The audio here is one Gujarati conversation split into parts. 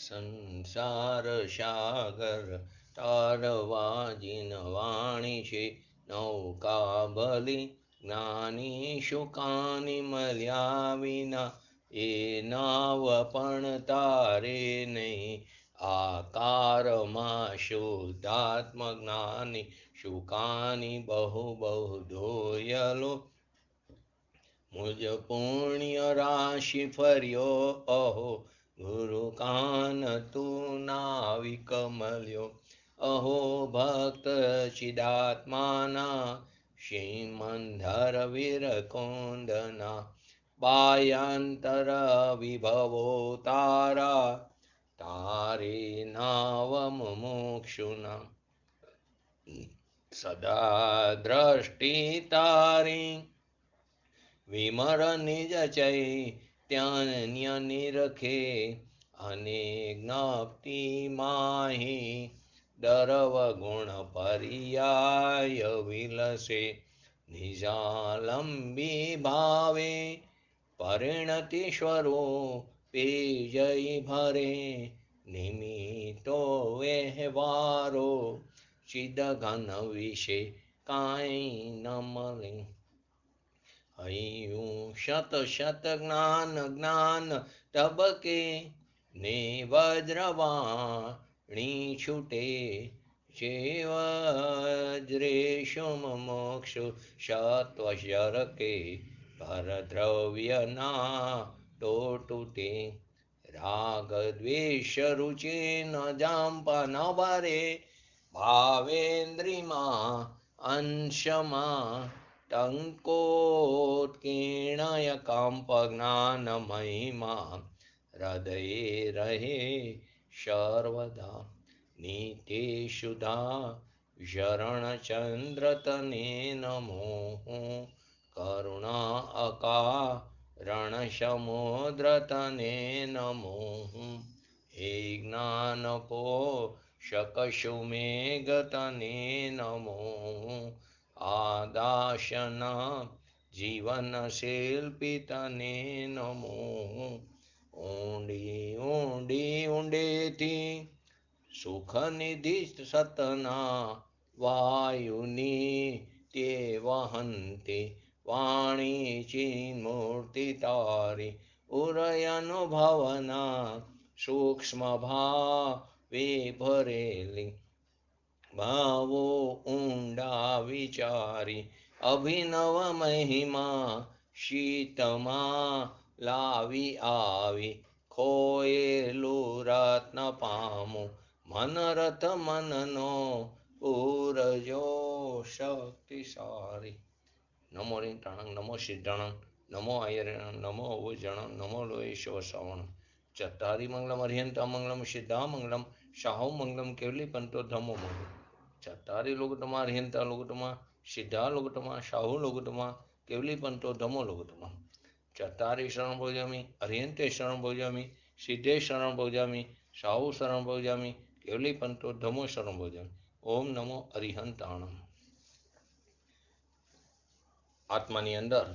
સંસાર સાગર તારવા જીન વાણી છે, નૌકા ભલી જ્ઞાની શુકાની મળ્યા વિના, એ નાવ પણ તારે નહીં. આકારમાં શુદ્ધાત્મ જ્ઞાની શુકાની બહુ બહુ ધોયલો, મુજ પુણ્ય રાશિ ફર્યો અહો, ગુરુ કાન તું નાવિક મળ્યો. અહો ભક્ત ચિદાત્માના, શ્રીમંધર વીરકુંદના, બાયાંતર વિભવો તારા, તારે નાવ મુમુક્ષુના. સદા દ્રષ્ટિ તારી વિમર નિજ ચૈત્ય નિરખે, અને જ્ઞપ્તિ માહી દરવ ગુણ પર્યાય વિલસે. નિજાલંબી ભાવે પરિણતિ સ્વરૂપે જય ભરે, નિમિત્તો વ્યવહારો ચિદ ઘન વિશે કાંઈ ન મળે. હૈયું શત શત જ્ઞાન જ્ઞાન તબકે, ને વજ્રવાણી છૂટે, જે વજ્રેશુ મોક્ષુ સત્વ શરકે, પરદ્રવ્યના તો તૂટે. રાગ દ્વેષ રુચિ ન જાંપા ન ભરે, ભાવેન્દ્રિમાં અંશમાં ટંકોત્કીર્ણય કાંપ જ્ઞાન મહિમા, હૃદયે રહે સર્વદા. નીતે સુધા શરણ ચંદ્ર તને નમો, કરુણા અકારણ સમુદ્ર તને નમો. હે જ્ઞાન પોષક સુમેઘ તને નમો, આદાશના જીવન શિલ્પી તને નમો. ઊંડી ઊંડી ઊંડેથી સુખ નિધિ સતના, વાયુની તે વહંતે, વાણી ચિન્મૂર્તિ તારી. ઉરય અનુભવના સૂક્ષ્મ ભાવે ભરેલી, ભાવો ઊંડા વિચારી. અભિનવ મહિમા શીતમાં લાવી આવી, ખોયેલું રત્ન પામું. મનરથ મનનો પૂરજો શક્તિ સારી. નમો રીંટાણંગ નમો સિદ્ધાણંગ નમો આયર્યણંગ નમો ઉજ્જણંગ નમો લોયેશ્વ શ્રવણં. ચત્તારી મંગલમ અર્યંતા મંગલમ સિદ્ધા મંગલમ શાહુ મંગલમ કેવલી પંતો ધમો મંગલમ. ચત્તારી લોગટમાં અર્યંતા લોગટમાં સિદ્ધા લોગટમાં શાહુ લોગટમાં કેવલી પંતો ધમો લોગટમાં. ચત્તારી શરણ ભોજામી અર્યંતે શરણ ભોજામી સિદ્ધે શરણ ભોજામી શાહુ શરણ ભોજામી કેવલી પંતો ધમો શરણ ભોજામી. ઓમ નમો અરિહંતાણમ. આત્માની અંદર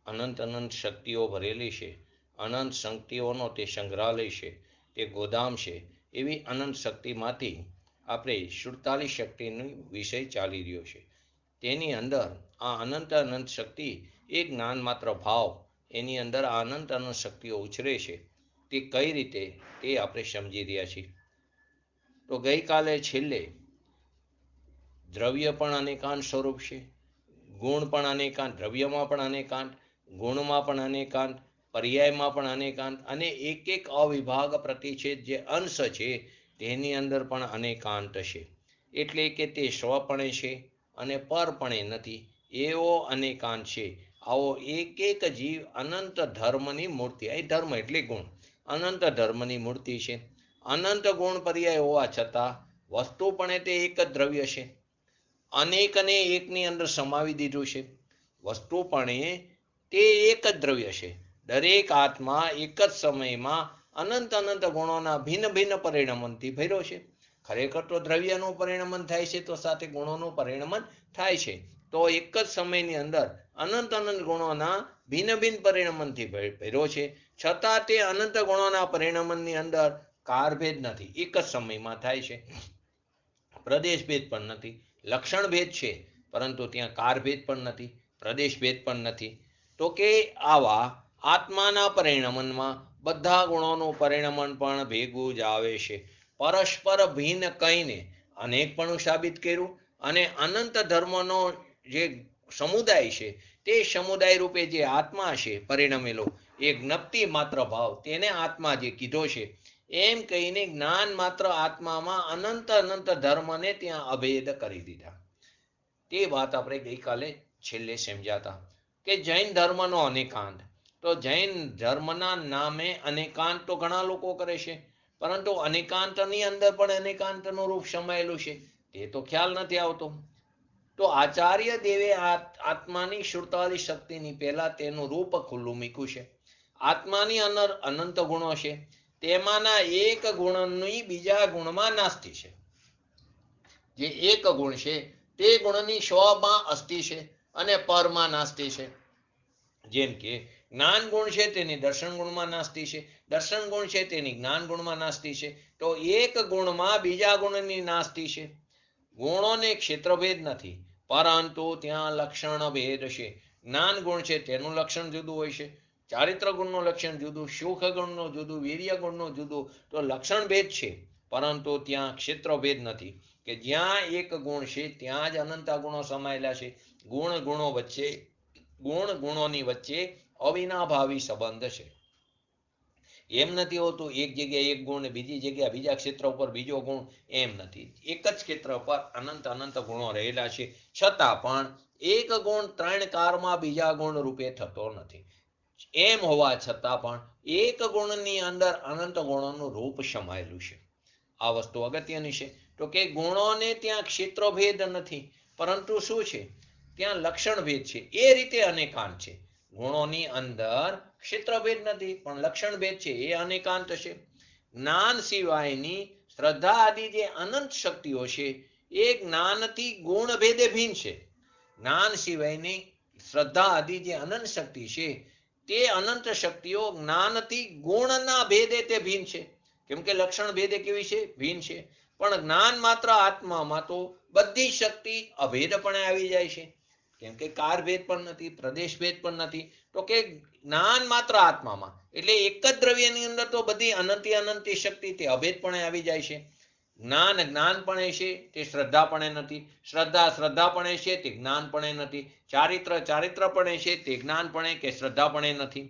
અનંત અનંત શક્તિઓ ભરેલી છે. અનંત શક્તિઓનો તે સંગ્રહાલય છે, તે ગોદામ છે. એવી અનંત શક્તિમાંથી આપણે 47 શક્તિનો વિષય ચાલી રહ્યો છે. તેની અંદર આ અનંત અનંત શક્તિ એ જ્ઞાન માત્ર ભાવ, એની અંદર આ અનંત અનંત શક્તિઓ ઉછરે છે. તે કઈ રીતે તે આપણે સમજી રહ્યા છીએ. તો ગઈકાલે છેલ્લે દ્રવ્ય પણ અનેકાંત સ્વરૂપ છે, ગુણ પણ અનેકાંત, દ્રવ્યમાં પણ અનેકાંત, ગુણમાં પણ અનેકાંત, પર્યાયમાં પણ અનેકાંત, અને એક એક અવિભાગ પ્રતિછેદ જે અંશ છે તેની અંદર પણ અનેકાંત છે. એટલે કે તે સ્વપણે છે અને પરપણે નથી, એવો અનેકાંત છે. આવો એક એક જીવ અનંત ધર્મની મૂર્તિ, અહીં ધર્મ એટલે ગુણ, અનંત ધર્મની મૂર્તિ છે. અનંત ગુણ પર્યાય હોવા છતાં વસ્તુપણે તે એક જ દ્રવ્ય છે. અનેકને એકની અંદર સમાવી દીધું છે. વસ્તુપણે તે એક જ દ્રવ્ય છે. દરેક આત્મા એક જ સમયમાં અનંત અનંત ગુણોના ભિન્ન ભિન્ન પરિણમનથી ભર્યો છે. ખરેખર તો દ્રવ્યનું પરિણમન થાય છે તો સાથે ગુણોનું પરિણમન થાય છે. તો એક જ સમયની અંદર અનંત અનંત ગુણોના ભિન્ન ભિન્ન પરિણમનથી ભર્યો છે. છતાં તે અનંત ગુણોના પરિણમનની અંદર કારભેદ નથી, એક જ સમયમાં થાય છે. પ્રદેશભેદ પણ નથી, લક્ષણ ભેદ છે પરંતુ ત્યાં કારભેદ પણ નથી, પ્રદેશભેદ પણ નથી. તો કે આવા આત્માના પરિણમનમાં બધા ગુણોનું પરિણમન પણ ભેગું જ આવે છે. પરસ્પર ભિન્ન કહીને અનેકપણું સાબિત કર્યું અને અનંત ધર્મનો જે સમુદાય છે તે સમુદાય રૂપે જે આત્મા છે પરિણમેલો એ જ્ઞપ્તિ માત્ર ભાવ તેને આત્મા જે કીધો છે એમ કહીને જ્ઞાન માત્ર આત્મામાં અનંત અનંત ધર્મને ત્યાં અભેદ કરી દીધા. તે વાત આપણે ગઈકાલે છેલ્લે સમજાતા કે જૈન ધર્મનો અનેકાંત. તો જૈન ધર્મના નામે અનેકાંત તો ઘણા લોકો કરે છે, પરંતુ અનેકાંતની અંદર પણ અનેકાંતનું રૂપ સમાયેલું છે તે તો ખ્યાલ નથી આવતો. તો આચાર્ય દેવે આત્માની 47 શક્તિની પહેલા તેનું રૂપ ખુલ્લું મૂક્યું છે. આત્માની અંદર અનંત ગુણો છે, તેમાંના એક ગુણની બીજા ગુણમાં નાસ્તિ છે. જે એક ગુણ છે તે ગુણની સ્વમાં અસ્થિ છે અને પરમાં નાસ્તિ છે. જેમ કે જ્ઞાન ગુણ છે તેની દર્શન ગુણમાં નાસ્તિ છે, દર્શન ગુણ છે તેની જ્ઞાન ગુણમાં નાસ્તિ છે. તો એક ગુણમાં બીજા ગુણની નાસ્તિ છે. ગુણોને ક્ષેત્રભેદ નથી, પરંતુ ત્યાં લક્ષણ ભેદ છે. જ્ઞાન ગુણ છે તેનું લક્ષણ જુદું હોય છે, ચારિત્ર ગુણનું લક્ષણ જુદું, સુખ ગુણનું જુદું, વીર્ય ગુણનું જુદું. તો લક્ષણ ભેદ છે પરંતુ ત્યાં ક્ષેત્રભેદ નથી કે જ્યાં એક ગુણ છે ત્યાં જ અનંત ગુણો સમાયેલા છે. ગુણોની વચ્ચે અવિનાભાવી સંબંધ છે. એમ નથી હોતું એક જગ્યાએ એક ગુણ, બીજી જગ્યાએ બીજા ક્ષેત્ર ઉપર બીજો ગુણ, એમ નથી. એક જ ક્ષેત્ર પર અનંત અનંત ગુણો રહેલા છે, છતાં પણ એક ગુણ 3 કાળમાં બીજા ગુણ રૂપે થતો નથી. એમ હોવા છતાં પણ એક ગુણની અંદર અનંત ગુણોનું રૂપ સમાયેલું છે. આ વસ્તુ અગત્યની છે. તો કે ગુણોને ત્યાં ક્ષેત્રભેદ નથી, પરંતુ શું છે, ત્યાં લક્ષણ ભેદ છે. એ રીતે અનેકાંત છે. ગુણોની અંદર ક્ષેત્રભેદ નથી પણ લક્ષણ ભેદ છે, એ અનેકાંત છે. જ્ઞાન સિવાયની શ્રદ્ધા આદિ જે અનંત શક્તિઓ છે એ જ્ઞાનથી ગુણ ભેદે ભિન્ન છે. જ્ઞાન સિવાયની શ્રદ્ધા આદિ જે અનંત શક્તિ છે તે અનંત શક્તિઓ જ્ઞાનથી ગુણના ભેદે તે ભિન્ન છે. કેમ કે લક્ષણ ભેદે કેવી છે, ભિન્ન છે. પણ જ્ઞાન માત્ર આત્મામાં તો બધી શક્તિ અભેદપણે આવી જાય છે. કેમ કે કારભેદ પણ નથી, પ્રદેશભેદ પણ નથી. તો કે જ્ઞાન માત્ર આત્મામાં, એટલે એક જ દ્રવ્યની અંદર તો બધી અનંતી શક્તિ તે અભેદપણે આવી જાય છે. જ્ઞાનપણે છે તે શ્રદ્ધાપણે નથી, શ્રદ્ધાપણે છે તે જ્ઞાનપણે નથી, ચારિત્રપણે છે તે જ્ઞાનપણે કે શ્રદ્ધાપણે નથી.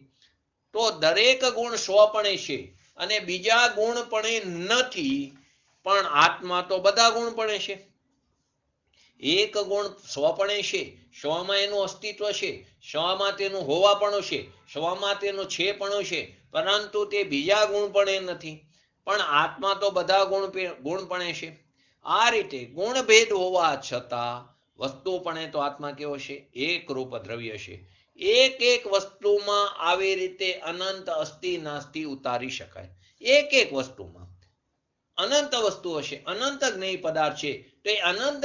તો દરેક ગુણ સ્વપણે છે અને બીજા ગુણપણે નથી, પણ આત્મા તો બધા ગુણપણે છે. એક ગુણ સ્વપણે છે, સ્વમાં એનું અસ્તિત્વ છે, સ્વમાં તેનું હોવાપણું છે, સ્વમાં તેનું છેપણું છે, પરંતુ તે બીજા ગુણપણે નથી. પણ આત્મા તો બધા ગુણપણે છે. આ રીતે ગુણભેદ હોવા છતાં વસ્તુપણે તો આત્મા કેવો છે, એક રૂપ દ્રવ્ય છે. એક વસ્તુમાં આવી રીતે અનંત અસ્થિ નાસ્તિ ઉતારી શકાય. એક વસ્તુમાં અનંત વસ્તુઓ છે, અનંત જ્ઞેય પદાર્થ છે. તો એ અનંત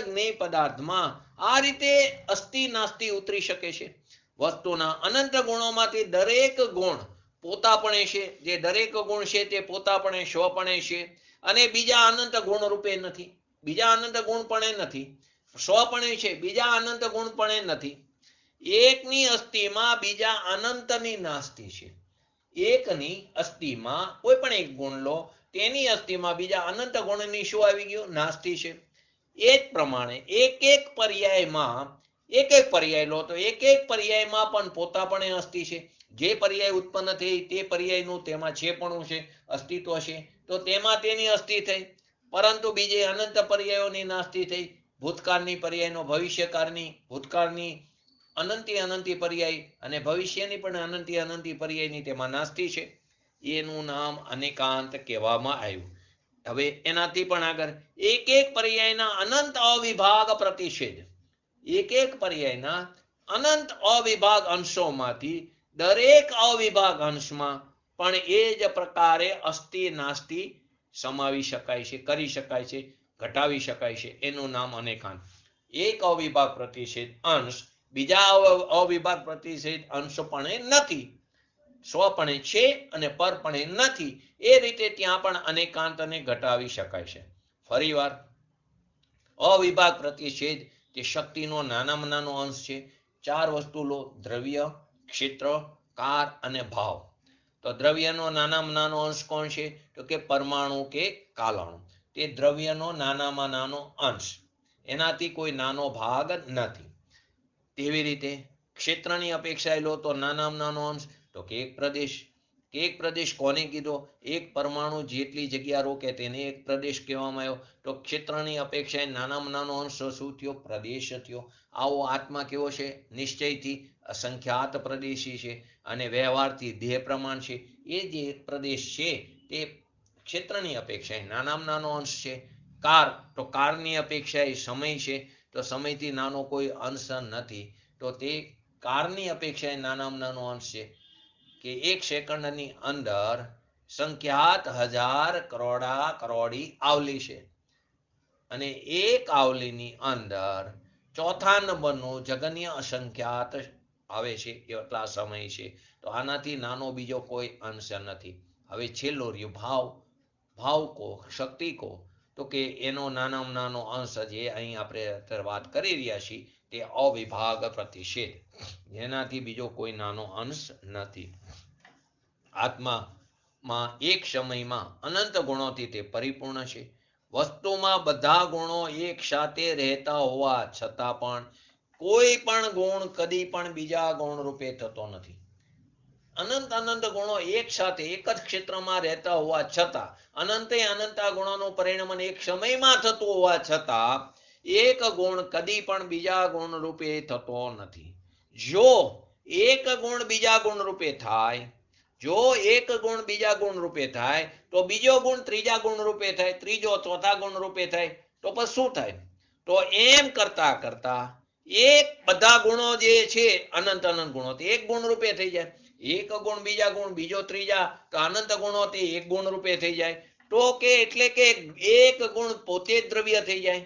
જ્ઞેય પદાર્થમાં આ રીતે અસ્થિ નાસ્તિ ઉતરી શકે છે. વસ્તુના અનંત ગુણોમાંથી દરેક ગુણ પોતાપણે છે, જે દરેક ગુણ છે તે પોતાપણે સ્વપણે છે અને બીજા અનંત ગુણ રૂપે નથી, બીજા અનંત ગુણપણે નથી. સ્વપણે છે, બીજા અનંત ગુણપણે નથી. એકની અસ્થિમાં બીજા અનંતની નાસ્તિ છે. એકની અસ્થિમાં કોઈ પણ એક ગુણ લો, તેની અસ્થિમાં બીજા અનંત ગુણની શું આવી ગયું, નાસ્તિ છે. એ જ પ્રમાણે એક પર્યાય લો તો એક પર્યાયમાં પણ પોતાપણે અસ્થિ છે. જે પર્યાય ઉત્પન્ન થઈ તે પર્યાયનું તેમાં છેપણું છે, અસ્તિત્વ છે. તો તેમાં તેની અસ્થિ થઈ, પરંતુ બીજે અનંત પર્યાયોની નાસ્તિ થઈ. ભૂતકાળની પર્યાયનો ભવિષ્યકાળની, ભૂતકાળની અનંતી પર્યાય અને ભવિષ્યની પણ અનંતી પર્યાયની તેમાં નાસ્તિ છે. એનું નામ અનેકાંત કહેવામાં આવ્યું. હવે એનાથી પણ આગળ એક પર્યાયના અનંત અવિભાગ પ્રતિષેધ, એક પર્યાયના અનંત અવિભાગ અંશોમાંથી દરેક અવિભાગ અંશમાં પણ એ જ પ્રકારે અસ્થિ નાસ્તિ સમાવી શકાય છે, કરી શકાય છે, ઘટાવી શકાય છે. એનું નામ અનેકાંત. એક અવિભાગ પ્રતિષેધ અંશ બીજા અવિભાગ પ્રતિષેધ અંશ પણ નથી. સ્વપણે છે અને પરપણે નથી, એ રીતે ત્યાં પણ અનેકાંતને ઘટાવી શકાય છે. ફરીવાર અવિભાગ પ્રતિષેધ તે શક્તિનો નાનામાં નાનો અંશ છે. ચાર વસ્તુ લો: દ્રવ્ય, ક્ષેત્ર, કાર અને ભાવ. તો દ્રવ્યનો નાનામાં નાનો અંશ કોણ છે? તો કે પરમાણુ કે કાલાણુ. તે દ્રવ્યનો નાનામાં નાનો અંશ, એનાથી કોઈ નાનો ભાગ નથી. તેવી રીતે ક્ષેત્રની અપેક્ષાએ લો તો નાનામાં નાનો અંશ તો કે એક પ્રદેશ. એક પ્રદેશ કોને કીધો? એક પરમાણુ જેટલી જગ્યા રોકે તેને એક પ્રદેશ કહેવામાં આવ્યો. તો ક્ષેત્રની અપેક્ષાએ નાનામાં નાનો અંશ શું થયો? પ્રદેશ થયો. આવો આત્મા કેવો છે? નિશ્ચયથી અસંખ્યાત પ્રદેશી છે અને વ્યવહારથી દેહ પ્રમાણ છે. એ જે પ્રદેશ છે તે ક્ષેત્રની અપેક્ષાએ નાનામાં નાનો અંશ છે. કાર, તો કારની અપેક્ષાએ સમય છે, તો સમયથી નાનો કોઈ અંશ નથી. તો તે કારની અપેક્ષાએ નાનામાં નાનો અંશ છે કે એક સેકન્ડની અંદર સંખ્યાત હજાર કરોડા કરોડી આવલી છે અને એક આવલીની અંદર ચોથા નંબરનું જગન્ય અસંખ્યાત આવે છે, એટલા સમય છે. તો આનાથી નાનો બીજો કોઈ અંશ નથી. હવે છેલ્લો રહ્યો ભાવ. ભાવ કો, શક્તિ કો, તો કે એનો નાનામાં નાનો અંશ જે અહીં આપણે અત્યારે વાત કરી રહ્યા છીએ તે અવિભાગ પ્રતિષેધ, જેનાથી બીજો કોઈ નાનો અંશ નથી. આત્મામાં એક સમયમાં અનંત ગુણોથી તે પરિપૂર્ણ છે. વસ્તુમાં બધા ગુણો એક સાથે રહેતા હોવા છતાં પણ કોઈ પણ ગુણ કદી પણ બીજા ગુણ રૂપે થતો નથી. અનંત અનંત ગુણો એક સાથે એક જ ક્ષેત્રમાં રહેતા હોવા છતાં, અનંતે અનંતા ગુણોનું પરિણમન એક સમયમાં થતું હોવા છતાં એક ગુણ કદી પણ બીજા ગુણ રૂપે થતો નથી. જો એક ગુણ બીજા ગુણ રૂપે થાય, જો એક ગુણ બીજા ગુણ રૂપે થાય તો બીજો ગુણ ત્રીજા ગુણ રૂપે થાય, ત્રીજો ચોથા ગુણ રૂપે થાય. તો પછી શું થાય? તો એમ કરતા કરતા એક બધા ગુણો જે છે અનંત અનંત ગુણો તે એક ગુણ રૂપે થઈ જાય. એક ગુણ બીજા ગુણ, બીજો ત્રીજા, તો અનંત ગુણો તે એક ગુણ રૂપે થઈ જાય. તો કે એટલે કે એક ગુણ પોતે જ દ્રવ્ય થઈ જાય.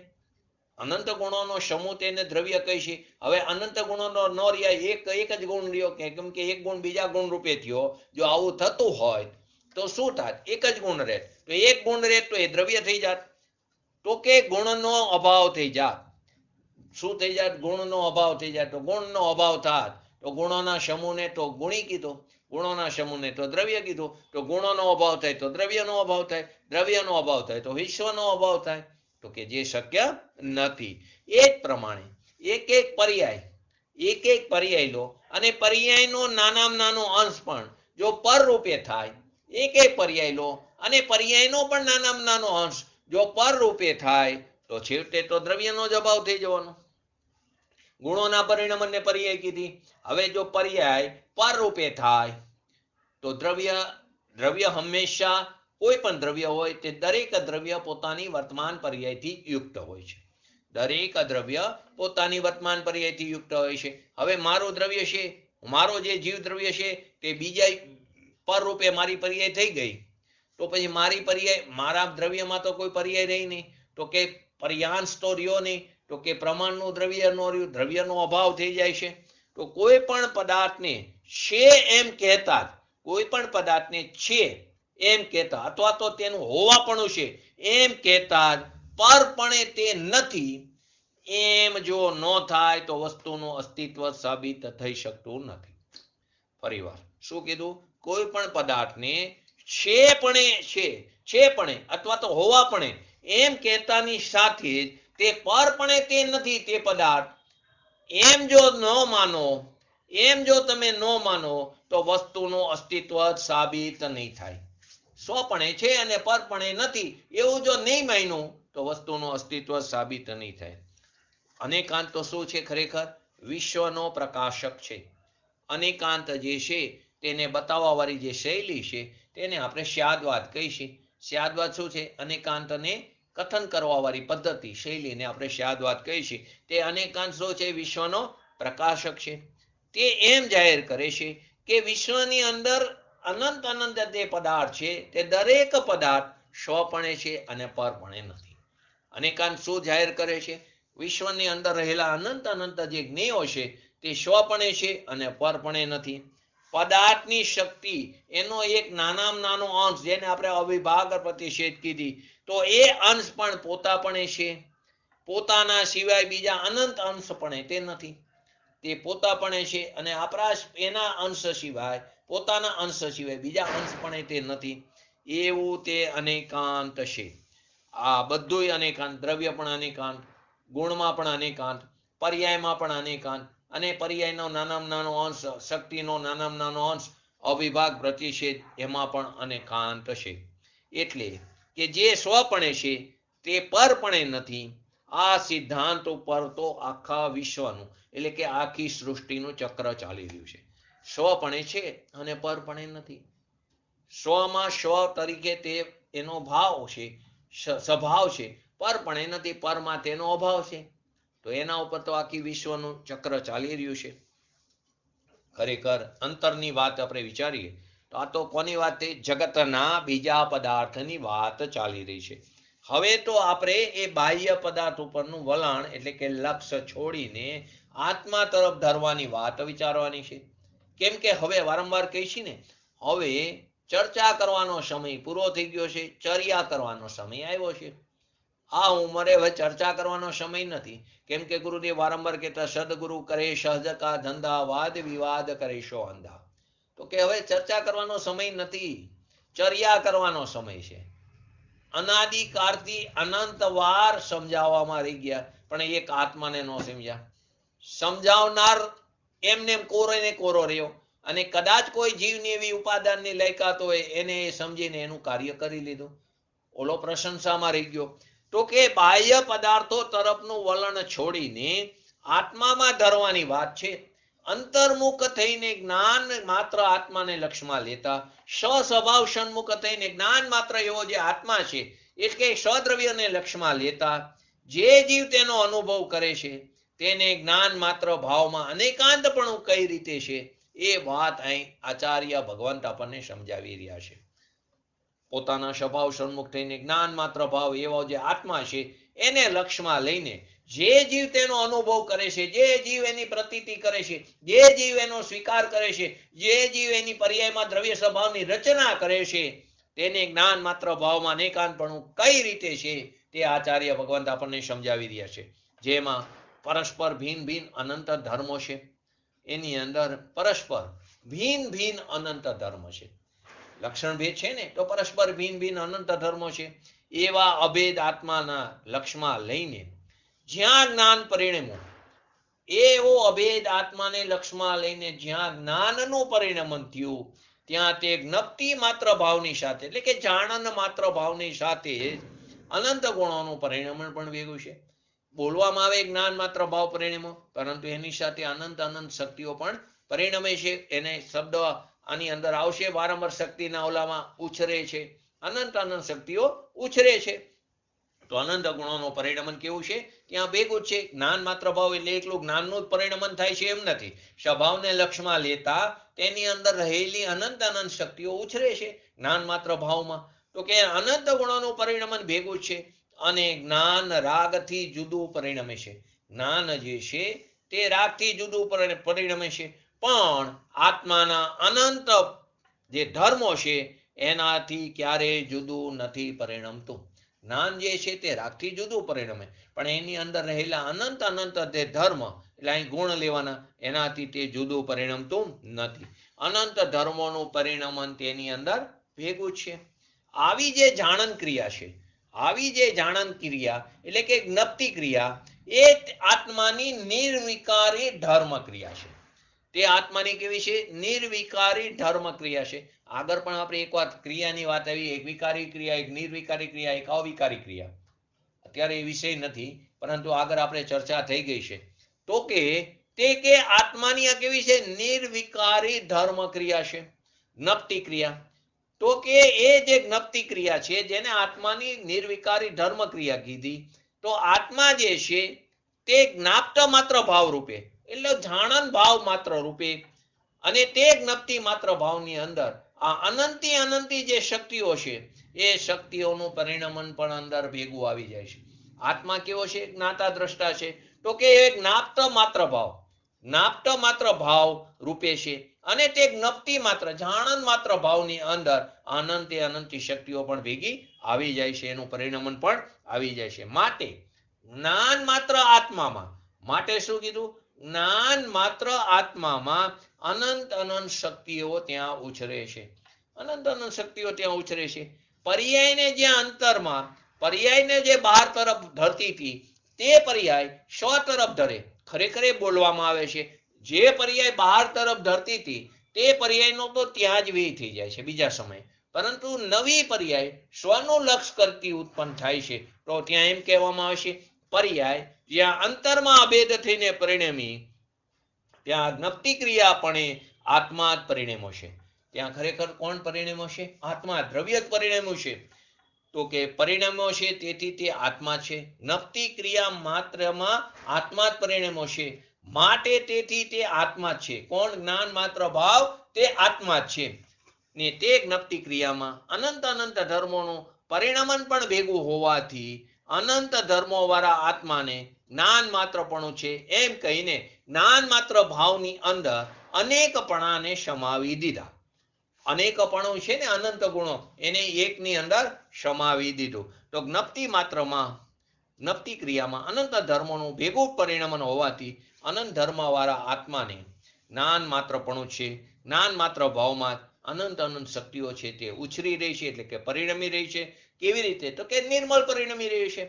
અનંત ગુણોનો સમૂહ તેને દ્રવ્ય કહી છે. હવે અનંત ગુણોનો ન રહ્યા, એક જ ગુણ રહ્યો, કેમ કે એક ગુણ બીજા ગુણ રૂપે થયો. જો આવું થતું હોય તો શું થાય? એક જ ગુણ રહે, તો એક ગુણ રહે તો એ દ્રવ્ય થઈ જાત. તો કે ગુણનો અભાવ થઈ જાત. શું થઈ જાત? ગુણનો અભાવ થઈ જાય. તો ગુણનો અભાવ થાય તો ગુણોના સમૂહને તો ગુણી કીધો, ગુણોના સમૂહને તો દ્રવ્ય કીધો. તો ગુણોનો અભાવ થાય તો દ્રવ્યનો અભાવ થાય, દ્રવ્યનો અભાવ થાય તો વિશ્વનો અભાવ થાય. તો કે જે શક્ય નથી. એ જ પ્રમાણે એક એક પર્યાય લો અને પર્યાયનો નાનામાં નાનો અંશ પણ જો પર રૂપે થાય, એક એક પર્યાય લો અને પર્યાયનો પણ નાનામાં નાનો અંશ જો પર રૂપે થાય તો છેવટે તો દ્રવ્યનો જ અભાવ થઈ જવાનો. ગુણોના પરિણમનને પર્યાય કીધી. હવે જો પર્યાય પર રૂપે થાય તો દ્રવ્ય હંમેશા કોઈ પણ દ્રવ્ય હોય તે દરેક દ્રવ્ય પોતાની વર્તમાન પર્યાયથી યુક્ત હોય છે. દરેક દ્રવ્ય પોતાની વર્તમાન પર્યાયથી યુક્ત હોય છે. હવે મારું દ્રવ્ય છે, મારો જે જીવ દ્રવ્ય છે તે બીજા પર રૂપે મારી પર્યાય થઈ ગઈ, તો પછી મારી પર્યાય, મારા દ્રવ્યમાં તો કોઈ પર્યાય રહી નહીં. તો કે પર્યાંશ તો રહ્યો નહીં. તો કે પ્રમાણનું દ્રવ્ય નો રહ્યું, દ્રવ્યનો અભાવ થઈ જાય છે. તો કોઈ પણ પદાર્થને છે એમ કહેતા, કોઈ પણ પદાર્થને છે એમ કહેતા અથવા તો તેનું હોવાપણું છે એમ કહેતા પરપણે તે નથી એમ જો ન થાય તો વસ્તુનું અસ્તિત્વ સાબિત થઈ શકતું નથી. ફરીવાર શું કીધું? કોઈ પણ પદાર્થને છેપણે અથવા તો હોવાપણે એમ કહેતાની સાથે જ તે પરપણે તે નથી તે પદાર્થ, એમ જો ન માનો, એમ જો તમે ન માનો તો વસ્તુનું અસ્તિત્વ સાબિત નહીં થાય. સ્વપણે છે અને પરપણે નથી એવું જો નહીં માન્યું તો વસ્તુનું અસ્તિત્વ સાબિત નહીં થાય. અનેકાંત તો શું છે? ખરેખર વિશ્વનો પ્રકાશક છે. અનેકાંત જે છે તેને બતાવવા વાળી જે શૈલી છે તેને આપણે સ્યાદવાદ કહીશું. સ્યાદવાદ શું છે? અનેકાંતને કથન કરવા વાળી પદ્ધતિ, શૈલીને આપણે સ્યાદવાદ કહીશું. તે અનેકાંત શું છે? વિશ્વનો પ્રકાશક છે. તે એમ જાહેર કરે છે કે વિશ્વની અંદર અનંત અનંત જે પદાર્થ છે તે દરેક પદાર્થ સ્વપણે છે અને પરપણે નથી. અનેકાંત શું જાહેર કરે છે? વિશ્વની અંદર રહેલા અનંત અનંત જે જ્ઞેયો છે તે સ્વપણે છે અને પરપણે નથી. પદાર્થની શક્તિ એનો એક નાનામાં નાનો અંશ, જેને આપણે અવિભાગ પ્રતિષેધ કીધી, તો એ અંશ પણ પોતાપણે છે. પોતાના સિવાય બીજા અનંત અંશપણે તે નથી, તે પોતાપણે છે. અને આપણા એના અંશ સિવાય, પોતાના અંશ સિવાય બીજા અંશપણે તે નથી. એવું તે અનેકાંત છે. આ બધું અનેકાંત, દ્રવ્ય પણ અનેકાંત, ગુણમાં પણ અનેકાંત, પર્યાયમાં પણ અનેકાંત, અને પર્યાયનો નાનામાં નાનો અંશ, શક્તિનો નાનામાં નાનો અંશ, અવિભાગ પ્રતિષેધ, એમાં પણ અનેકાંત છે. એટલે કે જે સ્વપણે છે તે પરપણે નથી. આ સિદ્ધાંત ઉપર તો આખા વિશ્વનું, એટલે કે આખી સૃષ્ટિનું ચક્ર ચાલી રહ્યું છે. સ્વપણે છે અને પરપણે નથી. સ્વમાં સ્વ તરીકે તે એનો ભાવ છે, સ્વભાવ છે, પરપણે નથી, પરમાં તેનો અભાવ છે. તો એના ઉપર તો આખી વિશ્વનું ચક્ર ચાલી રહ્યું છે. ખરેખર અંતરની વાત આપણે વિચારીએ તો આ તો કોની વાત થઈ? જગતના બીજા પદાર્થની વાત ચાલી રહી છે. હવે તો આપણે એ બાહ્ય પદાર્થ ઉપરનું વલણ, એટલે કે લક્ષ્ય છોડીને આત્મા તરફ ધરવાની વાત વિચારવાની છે. કેમ કે હવે વારંવાર કહીશી ને, હવે ચર્ચા કરવાનો સમય પૂરો થઈ ગયો છે, ચર્યા કરવાનો સમય આવ્યો છે. આ ઉંમરે હવે ચર્ચા કરવાનો સમય નથી. કેમ કે ગુરુદેવ વારંવાર કહેતા, સદગુરુ કરે સહજ કા ધંધા, વાદ વિવાદ કરે શો અંધા. તો કે હવે ચર્ચા કરવાનો સમય નથી, ચર્યા કરવાનો સમય છે. અનાદિકાળથી અનંત વાર સમજાવવામાં રહી ગયા, પણ એક આત્માને ન સમજ્યા. સમજાવનાર એમને કોરો ને કોરો રહ્યો, અને કદાચ કોઈ જીવની એવી ઉપાદાનની લાયકાત હોય, એને સમજીને એનું કાર્ય કરી લીધું, ઓલો પ્રશંસામાં રહી ગયો. તો કે બાહ્ય પદાર્થો તરફનું વલણ છોડીને આત્મામાં ધરવાની વાત છે. અંતર્મુખ થઈને જ્ઞાન માત્ર આત્માને લક્ષમાં લેતા, સ્વસ્વભાવ સન્મુખ થઈને જ્ઞાન માત્ર એવો જે આત્મા છે, એટલે સ્વદ્રવ્યને લક્ષમાં લેતા જે જીવ તેનો અનુભવ કરે છે, તેને જ્ઞાન માત્ર ભાવમાં અનેકાંતપણું કઈ રીતે છે, એ વાત અહીં આચાર્ય ભગવંત આપણને સમજાવી રહ્યા છે. પોતાના સ્વભાવ સન્મુખ થઈને જ્ઞાન માત્ર ભાવ એવો જે આત્મા છે, એને લક્ષ્યમાં લઈને જે જીવ તેનો અનુભવ કરે છે, જે જીવ એની પ્રતીતિ કરે છે, જે જીવ એનો સ્વીકાર કરે છે, જે જીવ એની પર્યાયમાં દ્રવ્ય સ્વભાવની રચના કરે છે, તેને જ્ઞાન માત્ર ભાવમાં અનેકાંતપણું કઈ રીતે છે, તે આચાર્ય ભગવંત આપણને સમજાવી રહ્યા છે. જેમાં પરસ્પર ભિન્ન ભિન્ન અનંત ધર્મો છે, એની અંદર પરસ્પર ભિન્ન ભિન્ન અનંત ધર્મ છે. લક્ષણ ભેદ છે ને, તો પરસ્પર ભિન્ન ભિન્ન અનંત ધર્મો છે. એવા અભેદ આત્માના લક્ષમાં લઈને જ્યાં જ્ઞાન પરિણમો, એવો અભેદ આત્માને લક્ષમાં લઈને જ્યાં જ્ઞાનનું પરિણમન થયું, ત્યાં તે જ્ઞપ્તિ માત્ર ભાવની સાથે, એટલે કે જાણન માત્ર ભાવની સાથે અનંત ગુણોનું પરિણમન પણ ભેગું છે. બોલવામાં આવે જ્ઞાન માત્ર ભાવ પરિણમો, પરંતુ એની સાથે અનંત અનંત શક્તિઓ પણ પરિણમે છે. એને શબ્દ આની અંદર આવશે, વારંવાર શક્તિના ઓલામાં ઉછરે છે, અનંત અનંત શક્તિઓ ઉછરે છે. તો અનંત ગુણોનું પરિણમન કેવું છે? ત્યાં ભેગું છે. જ્ઞાન માત્ર ભાવ એટલે એકલું જ્ઞાનનું જ પરિણમન થાય છે એમ નથી. સ્વભાવને લક્ષમાં લેતા તેની અંદર રહેલી અનંત અનંત શક્તિઓ ઉછરે છે જ્ઞાન માત્ર ભાવમાં. તો કે અનંત ગુણોનું પરિણમન ભેગું છે. અને જ્ઞાન રાગથી જુદું પરિણમે છે. જ્ઞાન જે છે તે રાગથી જુદું પરિણમે છે, પણ આત્માના અનંત જે ધર્મો છે એનાથી ક્યારેય જુદું નથી પરિણમતું. જ્ઞાન જે છે તે રાગથી જુદું પરિણમે, પણ એની અંદર રહેલા અનંત અનંત જે ધર્મ, એટલે અહીં ગુણ લેવાના, એનાથી તે જુદું પરિણમતું નથી. અનંત ધર્મોનું પરિણમન તેની અંદર ભેગું છે. આવી જે જાણન ક્રિયા છે, આવી જે જાણન ક્રિયા એટલે કે જ્ઞપ્તિ ક્રિયા, એ આત્માની નિર્વિકારી ધર્મ ક્રિયા છે. તે આત્માની કેવી છે? નિર્વિકારી ધર્મ ક્રિયા છે. આગળ પણ આપણે એક વાત ક્રિયાની વાત આવી, એક વિકારી ક્રિયા, એક નિર્વિકારી ક્રિયા, એક અવિકારી ક્રિયા. અત્યારે એ વિષય નથી, પરંતુ આગળ આપણે ચર્ચા થઈ ગઈ છે. તો કે તે કે આત્માની આ કેવી છે? નિર્વિકારી ધર્મ ક્રિયા છે, જ્ઞપ્તિ ક્રિયા. તો કે એ જે જ્ઞપ્તિ ક્રિયા છે, જેને આત્માની નિર્વિકારી ધર્મ ક્રિયા કીધી, તો આત્મા જે છે તે જ્ઞાપ્ત માત્ર ભાવ રૂપે, એટલે જાણન ભાવ માત્ર રૂપે, અને તે જ્ઞપ્તિ માત્ર ભાવની અંદર આ અનંતી અનંતી જે શક્તિઓ છે, એ શક્તિઓનું પરિણમન પણ અંદર ભેગું આવી જાય છે. આત્મા કેવો છે? જ્ઞાતા દ્રષ્ટા છે. તો કે એ જ્ઞાપ્ત માત્ર ભાવ, જ્ઞાપ્ત માત્ર ભાવ રૂપે છે. અને તે જ્ઞપ્તિ માત્ર જાણન માત્ર ભાવની અંદર અનંતે અનંતી શક્તિઓ પણ ભેગી આવી જાય છે, એનું પરિણમન પણ આવી જાય છે. માટે જ્ઞાન માત્ર આત્મામાં, માટે શું કીધું? જ્ઞાન માત્ર આત્મામાં અનંત અનંત શક્તિઓ ત્યાં ઉછરે છે, અનંત અનંત શક્તિઓ ત્યાં ઉછરે છે. પર્યાયને જ્યાં અંતરમાં, પર્યાયને જે બહાર તરફ ધરતી હતી તે પર્યાય સ્વ તરફ ધરે. ખરેખર એ બોલવામાં આવે છે, જે પર્યાય બહાર તરફ ધરતી હતી તે પર્યાયનો તો ત્યાં જ વ્યય થઈ જાય છે બીજા સમયે, પરંતુ નવી પર્યાય સ્વનું લક્ષ કરતી ઉત્પન્ન થાય છે. તો ત્યાં એમ કહેવામાં આવે છે, પર્યાય જ્યાં અંતરમાં અભેદ થઈને પરિણમી ત્યાં જ્ઞપ્તિ ક્રિયાપણે આત્મા જ પરિણમો છે. ત્યાં ખરેખર કોણ પરિણમો છે? આત્મા, દ્રવ્ય જ પરિણમ્યું છે. તો કે પરિણમો છે તેથી તે આત્મા છે. જ્ઞપ્તિ ક્રિયા માત્રમાં આત્મા જ પરિણમો છે, માટે તેથી તે આત્મા છે. કોણ? જ્ઞાન માત્ર ભાવ તે આત્મા જ છે. ને તે જ્ઞપ્તિ ક્રિયામાં અનંત અનંત ધર્મોનું પરિણમન પણ ભેગું હોવાથી અનંત ધર્મો વાળા આત્માને જ્ઞાન માત્રપણું છે એમ કહીને જ્ઞાન માત્ર ભાવની અંદર અનેકપણાને સમાવી દીધા. અનેકપણું છે ને, અનંત ગુણો, એને એકની અંદર સમાવી દીધું. તો જ્ઞપ્તિ માત્રમાં, જ્ઞપ્તિ ક્રિયામાં અનંત ધર્મોનું ભેગું પરિણમન હોવાથી અનંત ધર્મવાળા આત્માને જ્ઞાન માત્રપણું છે. જ્ઞાન માત્ર ભાવમાં અનંત અનંત શક્તિઓ છે તે ઉછરી રહી છે, એટલે કે પરિણમી રહી છે. કેવી રીતે? તો કે નિર્મળ પરિણમી રહી છે.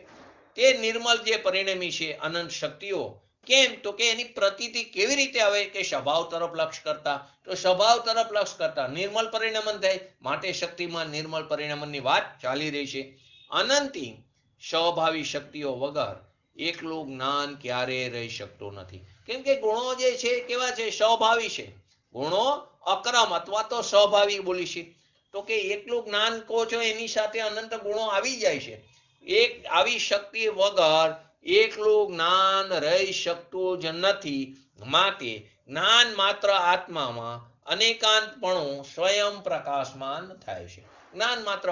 તે નિર્મળ જે પરિણમી છે અનંત શક્તિઓ, કેમ? તો કે એની પ્રતીતિ કેવી રીતે આવે? કે સ્વભાવ તરફ લક્ષ કરતા, તો સ્વભાવ તરફ લક્ષ કરતા નિર્મળ પરિણમન થાય. માટે શક્તિમાં નિર્મળ પરિણમનની વાત ચાલી રહી છે. અનંતી સ્વભાવી શક્તિઓ વગર એકલું જ્ઞાન ક્યારેય રહી શકતું નથી. કેમ કે ગુણો જે છે કેવા છે? સ્વભાવી છે. ગુણો અક્રમ અથવા તો સ્વભાવી બોલી છે. તો કે એકલું જ્ઞાન કહો છો એની સાથે અનંત ગુણો આવી જાય છે. એક આવી શક્તિ વગર એકલું જ્ઞાન રહી શકતું જ નથી. માટે જ્ઞાન માત્ર આત્મામાં અનેકાંતપણું સ્વયં પ્રકાશમાન થાય છે. જ્ઞાન માત્ર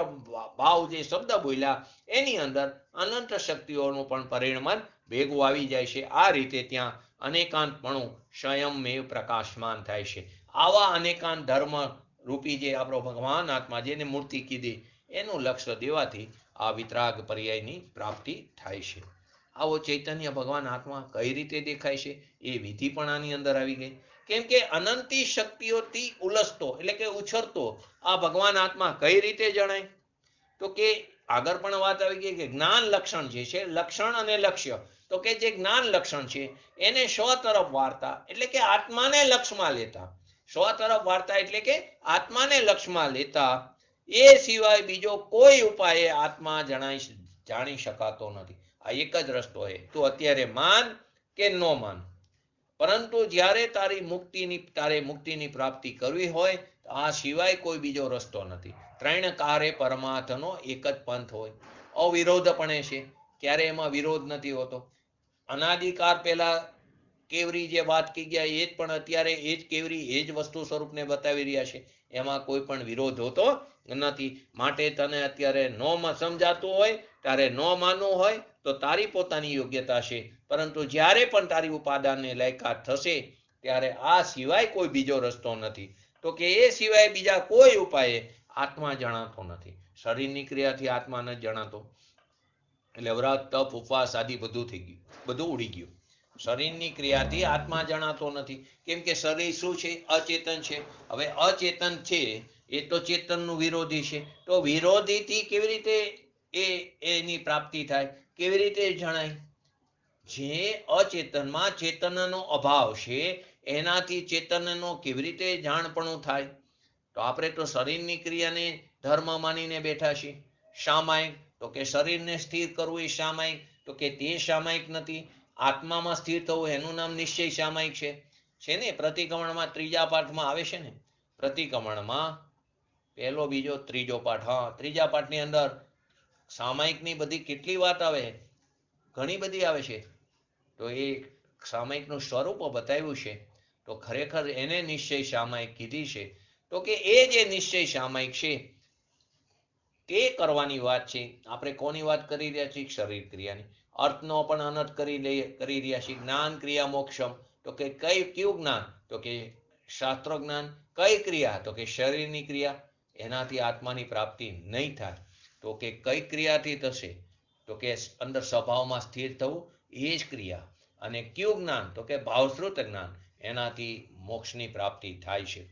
ભાવ જે શબ્દ બોલ્યા એની અંદર અનંત શક્તિઓનું પણ પરિણમન ભેગું આવી જાય છે. આ રીતે ત્યાં અનેકાંતપણું સ્વયંમેવ પ્રકાશમાન થાય છે. આવા અનેકાંત ધર્મ રૂપી જે આપણો ભગવાન આત્મા, જેને મૂર્તિ કીધી, એનું લક્ષ્ય દેવાથી આ વિતરાગ પર્યાયની પ્રાપ્તિ થાય છે. આવો ચૈતન્ય ભગવાન આત્મા કઈ રીતે દેખાય છે એ વિધિ પણ આની અંદર આવી ગઈ. કેમ કે અનંતી શક્તિઓથી ઉલસતો એટલે કે ઉછરતો આ ભગવાન આત્મા કઈ રીતે જણાય? તો કે આગળ પણ વાત આવી ગઈ કે જ્ઞાન લક્ષણ જે છે, લક્ષણ અને લક્ષ્ય, તો કે જે જ્ઞાન લક્ષણ છે એને સ્વ તરફ વાળતા એટલે કે આત્માને લક્ષમાં લેતા, સ્વ તરફ વાળતા એટલે કે આત્માને લક્ષમાં લેતા એ સિવાય બીજો કોઈ ઉપાય આત્મા જાણી શકાતો નથી. આ એક જ રસ્તો છે. તું અત્યારે માન કે ન માન, પરંતુ જ્યારે તારે મુક્તિની પ્રાપ્તિ કરવી હોય તો આ સિવાય કોઈ બીજો રસ્તો નથી. ત્રણ કારે પરમાર્થનો એક જ પંથ હોય. અવિરોધપણે છે, ક્યારે એમાં વિરોધ નથી હોતો. અનાદિકાળ પહેલા કેવરી જે વાત કહી ગયા એ જ પણ અત્યારે એ જ કેવરી એ જ વસ્તુ સ્વરૂપને બતાવી રહ્યા છે. એમાં કોઈ પણ વિરોધ હોતો નથી. માટે તને અત્યારે ન સમજાતું હોય, ત્યારે ન માનવું હોય તો તારી પોતાની યોગ્યતા છે, પરંતુ જ્યારે પણ તારી ઉપાદાનની લાયકાત થશે ત્યારે આ સિવાય કોઈ બીજો રસ્તો નથી. તો કે એ સિવાય બીજા કોઈ ઉપાયે આત્મા જણાતો નથી. શરીરની ક્રિયાથી આત્મા નથી જણાતો. એટલે વ્રત, તપ, ઉપવાસ આદિ બધું થઈ ગયું, બધું ઉડી ગયું. શરીરની ક્રિયાથી આત્મા જણાતો નથી. કેમ કે શરીર શું છે? અચેતન છે. હવે અચેતન છે એ તો ચેતનનું વિરોધી છે. તો વિરોધીથી કેવી રીતે એની પ્રાપ્તિ થાય? કેવી રીતે જણાય? જે અચેતનમાં ચેતનનો અભાવ છે એનાથી ચેતનનો કેવી રીતે જાણપણું થાય? તો આપણે તો શરીરની ક્રિયાને ધર્મ માનીને બેઠા છીએ. સામાયિક, તો કે શરીરને સ્થિર કરવું એ સામાયિક, તો કે તે સામાયિક નથી. આત્મામાં સ્થિર થવું એનું નામ નિશ્ચય સામાયિક છે ને. પ્રતિક્રમણમાં ત્રીજા પાઠમાં આવે છે ને, પ્રતિક્રમણમાં પહેલો, બીજો, ત્રીજો પાઠ, હા, ત્રીજા પાઠની અંદર સામાયિકની બધી કેટલી વાત આવે, ઘણી બધી આવે છે. તો એ સામાયિકનું સ્વરૂપ બતાવ્યું છે. તો ખરેખર એને નિશ્ચય સામાયિક કીધી છે. તો કે એ જે નિશ્ચય સામાયિક છે તે કરવાની વાત છે. આપણે કોની વાત કરી રહ્યા છીએ? શરીર ક્રિયાની. અર્થનો પણ અનર્થ કરી રહ્યા છીએ. જ્ઞાન ક્રિયા મોક્ષમ, તો કે કયું જ્ઞાન? તો કે શાસ્ત્રો જ્ઞાન કઈ ક્રિયા, તો કે શરીરની ક્રિયા, એનાથી આત્માની પ્રાપ્તિ નહીં થાય. તો કે કઈ ક્રિયાથી થશે, તો કે અંદર સ્વભાવમાં સ્થિર થવું, એ જ ક્રિયા. અને કયું જ્ઞાન, તો કે ભાવશ્રુત જ્ઞાન, એનાથી મોક્ષની પ્રાપ્તિ થાય છે.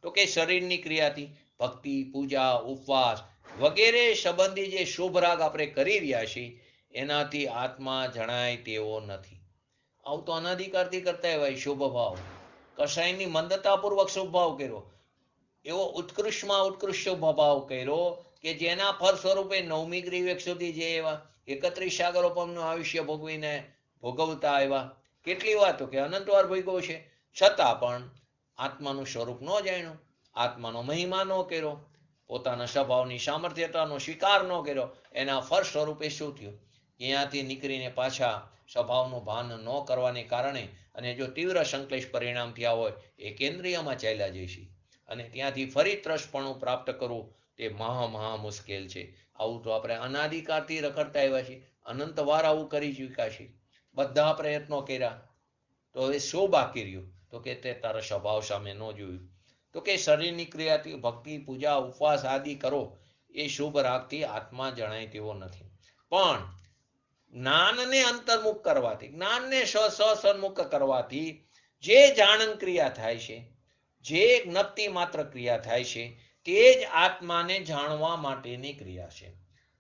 તો કે શરીરની ક્રિયાથી ભક્તિ, પૂજા, ઉપવાસ વગેરે સંબંધી જે શુભ રાગ આપણે કરી રહ્યા છીએ, એનાથી આત્મા જણાય તેવો નથી. આવું તો અનાધિકારથી કરતા હોય. શુભ ભાવ, કસાયની મંદતાપૂર્વક શુભ ભાવ કર્યો, એવો ઉત્કૃષ્ટમાં ઉત્કૃષ્ટ શુભ ભાવ કર્યો કે જેના ફળ સ્વરૂપે 9મી ગ્રીવેક સુધી જે એવા 31 સાગરોપમનું આયુષ્ય ભોગવતા આવ્યા. કેટલી વાર, તો કે અનંત વાર ભોગવ્યો છે. છતાં પણ આત્માનું સ્વરૂપ ન જાણ્યું, આત્માનો મહિમા ન કર્યો, પોતાના સ્વભાવની સામર્થ્યતાનો સ્વીકાર ન કર્યો. એના ફળ સ્વરૂપે શું થયું, ત્યાંથી નીકળીને પાછા સ્વભાવનું ભાન ન કરવાને કારણે, અને જો તીવ્ર સંક્લેશ પરિણામ થયા હોય, એ કેન્દ્રિયમાં ચાલ્યા જઈશે. અને ત્યાંથી ફરી ત્રસપણું પ્રાપ્ત કરવું તે મહા મુશ્કેલ છે. આવું તો આપણે અનાદિકાળથી રખડતા આવ્યા છીએ, અનંત વાર આવું કરી ચૂક્યા છીએ, બધા પ્રયત્નો કર્યા. તો હવે શું બાકી રહ્યું, તો કે તે તારા સ્વભાવ સામે ન જોયું. તો કે શરીરની ક્રિયાથી ભક્તિ, પૂજા, ઉપવાસ આદિ કરો, એ શુભ રાગથી આત્મા જણાય તેવો નથી. પણ જ્ઞાનને અંતર્મુખ કરવાથી, જ્ઞાનને સન્મુખ કરવાથી જે જાણન ક્રિયા થાય છે, જે જ્ઞપ્તિ માત્ર ક્રિયા થાય છે, તે જ આત્માને જાણવા માટેની ક્રિયા છે.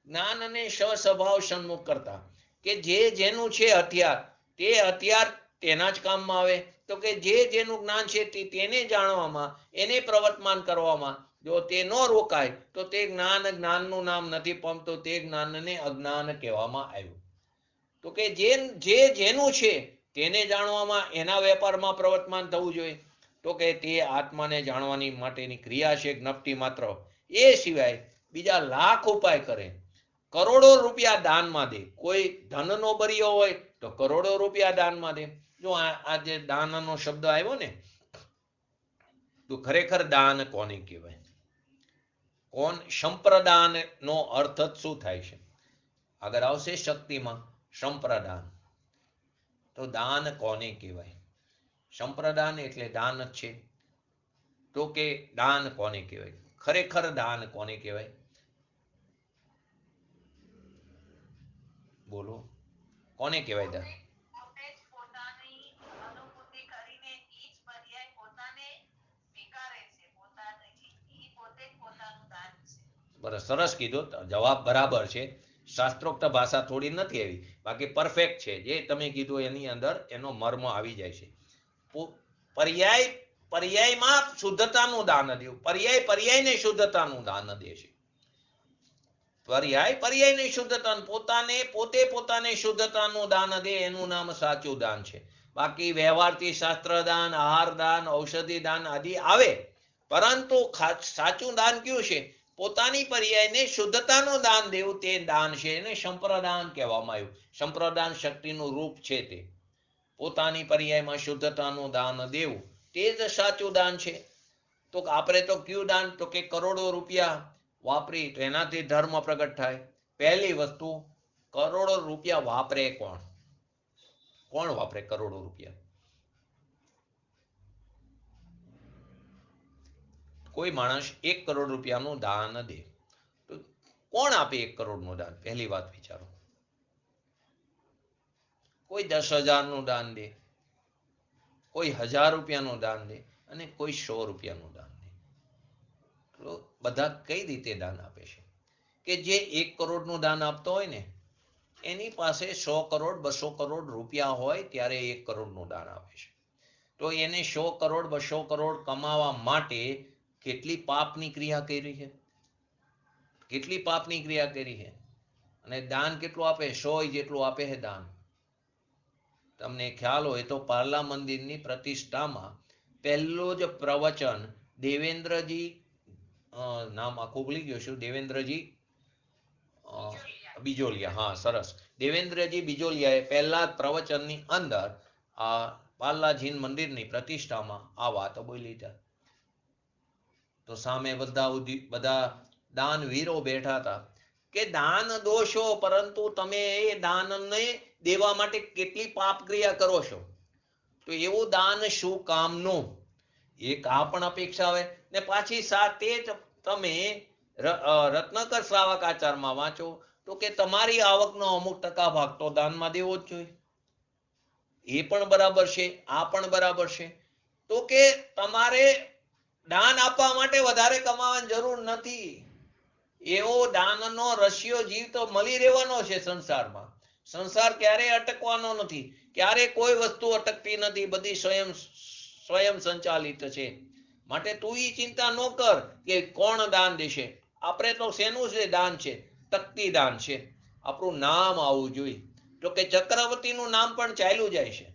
જ્ઞાનને સ્વભાવ સન્મુખ કરતા, કે જે જેનું છે હથિયાર, તે હથિયાર તેના જ કામમાં આવે. તો કે જે જેનું જ્ઞાન છે તેને જાણવામાં, એને પ્રવર્તમાન કરવામાં જો તે ન રોકાય, તો તે જ્ઞાનનું નામ નથી પામતું, તે જ્ઞાનને અજ્ઞાન કહેવામાં આવ્યું. તો કે જે જેનું છે તેને જાણવામાં, એના વેપારમાં પ્રવર્તમાન થવું જોઈએ. તો કે તે આત્માને જાણવાની માટેની ક્રિયા છે જ્ઞપ્તિ માત્ર. એ સિવાય બીજા લાખ ઉપાય કરે, કરોડો રૂપિયા દાનમાં દે. કોઈ ધનનો બરિયો હોય તો કરોડો રૂપિયા દાનમાં દે. જો આ જે દાનનો શબ્દ આવ્યો ને, તો ખરેખર દાન કોને કહેવાય? સંપ્રદાન નો અર્થ શું થાય છે? આગળ આવશે શક્તિમાં સંપ્રદાન. તો દાન કોને કહેવાય? સંપ્રદાન એટલે દાન જ છે. તો કે દાન કોને કહેવાય? ખરેખર દાન કોને કહેવાય? બોલો, કોને કહેવાય દાન? સરસ કીધું, જવાબ બરાબર છે. શાસ્ત્રોક્ત ભાષા થોડી નથી આવી, બાકી પરફેક્ટ છે. જે તમે કીધું એની અંદર એનો મર્મ આવી જાય છે. પર્યાયમાં શુદ્ધતાનું દાન દેવું, પર્યાયને શુદ્ધતાનું દાન દે છે. પર્યાયને શુદ્ધતા, પોતાને શુદ્ધતાનું દાન દે, એનું નામ સાચું દાન છે. બાકી વ્યવહારથી શાસ્ત્ર દાન, આહાર દાન, ઔષધિ દાન આદિ આવે, પરંતુ સાચું દાન કયું છે? પોતાની પર્યાયને શુદ્ધતાનું દાન દેવું, તે દાન છે. એને સંપ્રદાન કહેવામાં આવ્યું. સંપ્રદાન શક્તિનું રૂપ છે. તે પોતાની પર્યાયમાં શુદ્ધતાનું દાન દેવું, તે જ સાચું દાન છે. તો આપણે તો કયું દાન, તો કે કરોડો રૂપિયા વાપરી તો એનાથી ધર્મ પ્રગટ થાય. પહેલી વસ્તુ, કરોડો રૂપિયા વાપરે કોણ? કોણ વાપરે કરોડો રૂપિયા? કોઈ માણસ 1 કરોડ રૂપિયાનું દાન દે, તો કોણ આપે 1 કરોડનું દાન? પહેલી વાત વિચારો. કોઈ 10,000નું દાન દે, કોઈ 1000 રૂપિયાનું દાન દે, અને કોઈ 100 રૂપિયાનું દાન દે. તો બધા કઈ રીતે દાન આપે છે? કે જે 1 કરોડનું દાન આપતો હોય ને, એની પાસે 100 કરોડ 200 કરોડ રૂપિયા હોય ત્યારે 1 કરોડનું દાન આપે છે. તો એને 100 કરોડ 200 કરોડ કમાવા માટે કેટલી પાપની ક્રિયા કરી છે? કેટલી પાપની ક્રિયા કરી છે? અને દાન કેટલું આપે? 100 જેટલું આપે છે દાન. તમને ખ્યાલ હોય તો પાર્લા મંદિરની પ્રતિષ્ઠામાં પહેલો જ પ્રવચન દેવેન્દ્રજી, નામ આખું ભૂલી ગયો છું, દેવેન્દ્રજી બિજોલિયા, હા સરસ, દેવેન્દ્રજી બિજોલિયાએ પહેલા પ્રવચનની અંદર આ પાર્લાજીન મંદિરની પ્રતિષ્ઠામાં આ વાતો બોલી હતા. તો સામે બધા દાનવીરો બેઠા હતા કે દાન દોષો, પરંતુ તમે એ દાનને દેવા માટે કેટલી પાપ ક્રિયા કરો છો? તો એવું દાન શું કામનું? એક આ પણ અપેક્ષા હોય ને પાછી સાથે જ તમે રત્નકર શ્રાવક આચારમાં વાંચો તો કે તમારી આવકનો અમુક ટકા ભાગ તો દાનમાં દેવો જ જોઈએ. એ પણ બરાબર છે, આ પણ બરાબર છે. તો કે તમારે દાન આપવા માટે વધારે કમાવાની જરૂર નથી. એવો દાનનો રશિયો જીવ તો મળી રહેવાનો છે સંસારમાં. સંસાર ક્યારેય અટકવાનો નથી, ક્યારેય કોઈ વસ્તુ અટકતી નથી, બધી સ્વયં સંચાલિત છે. માટે તું એ ચિંતા ન કર કે કોણ દાન દેશે. આપણે તો શેનું છે દાન છે? તકતી દાન છે. આપણું નામ આવવું જોઈએ. તો કે ચક્રવર્તીનું નામ પણ ચાલ્યું જાય છે.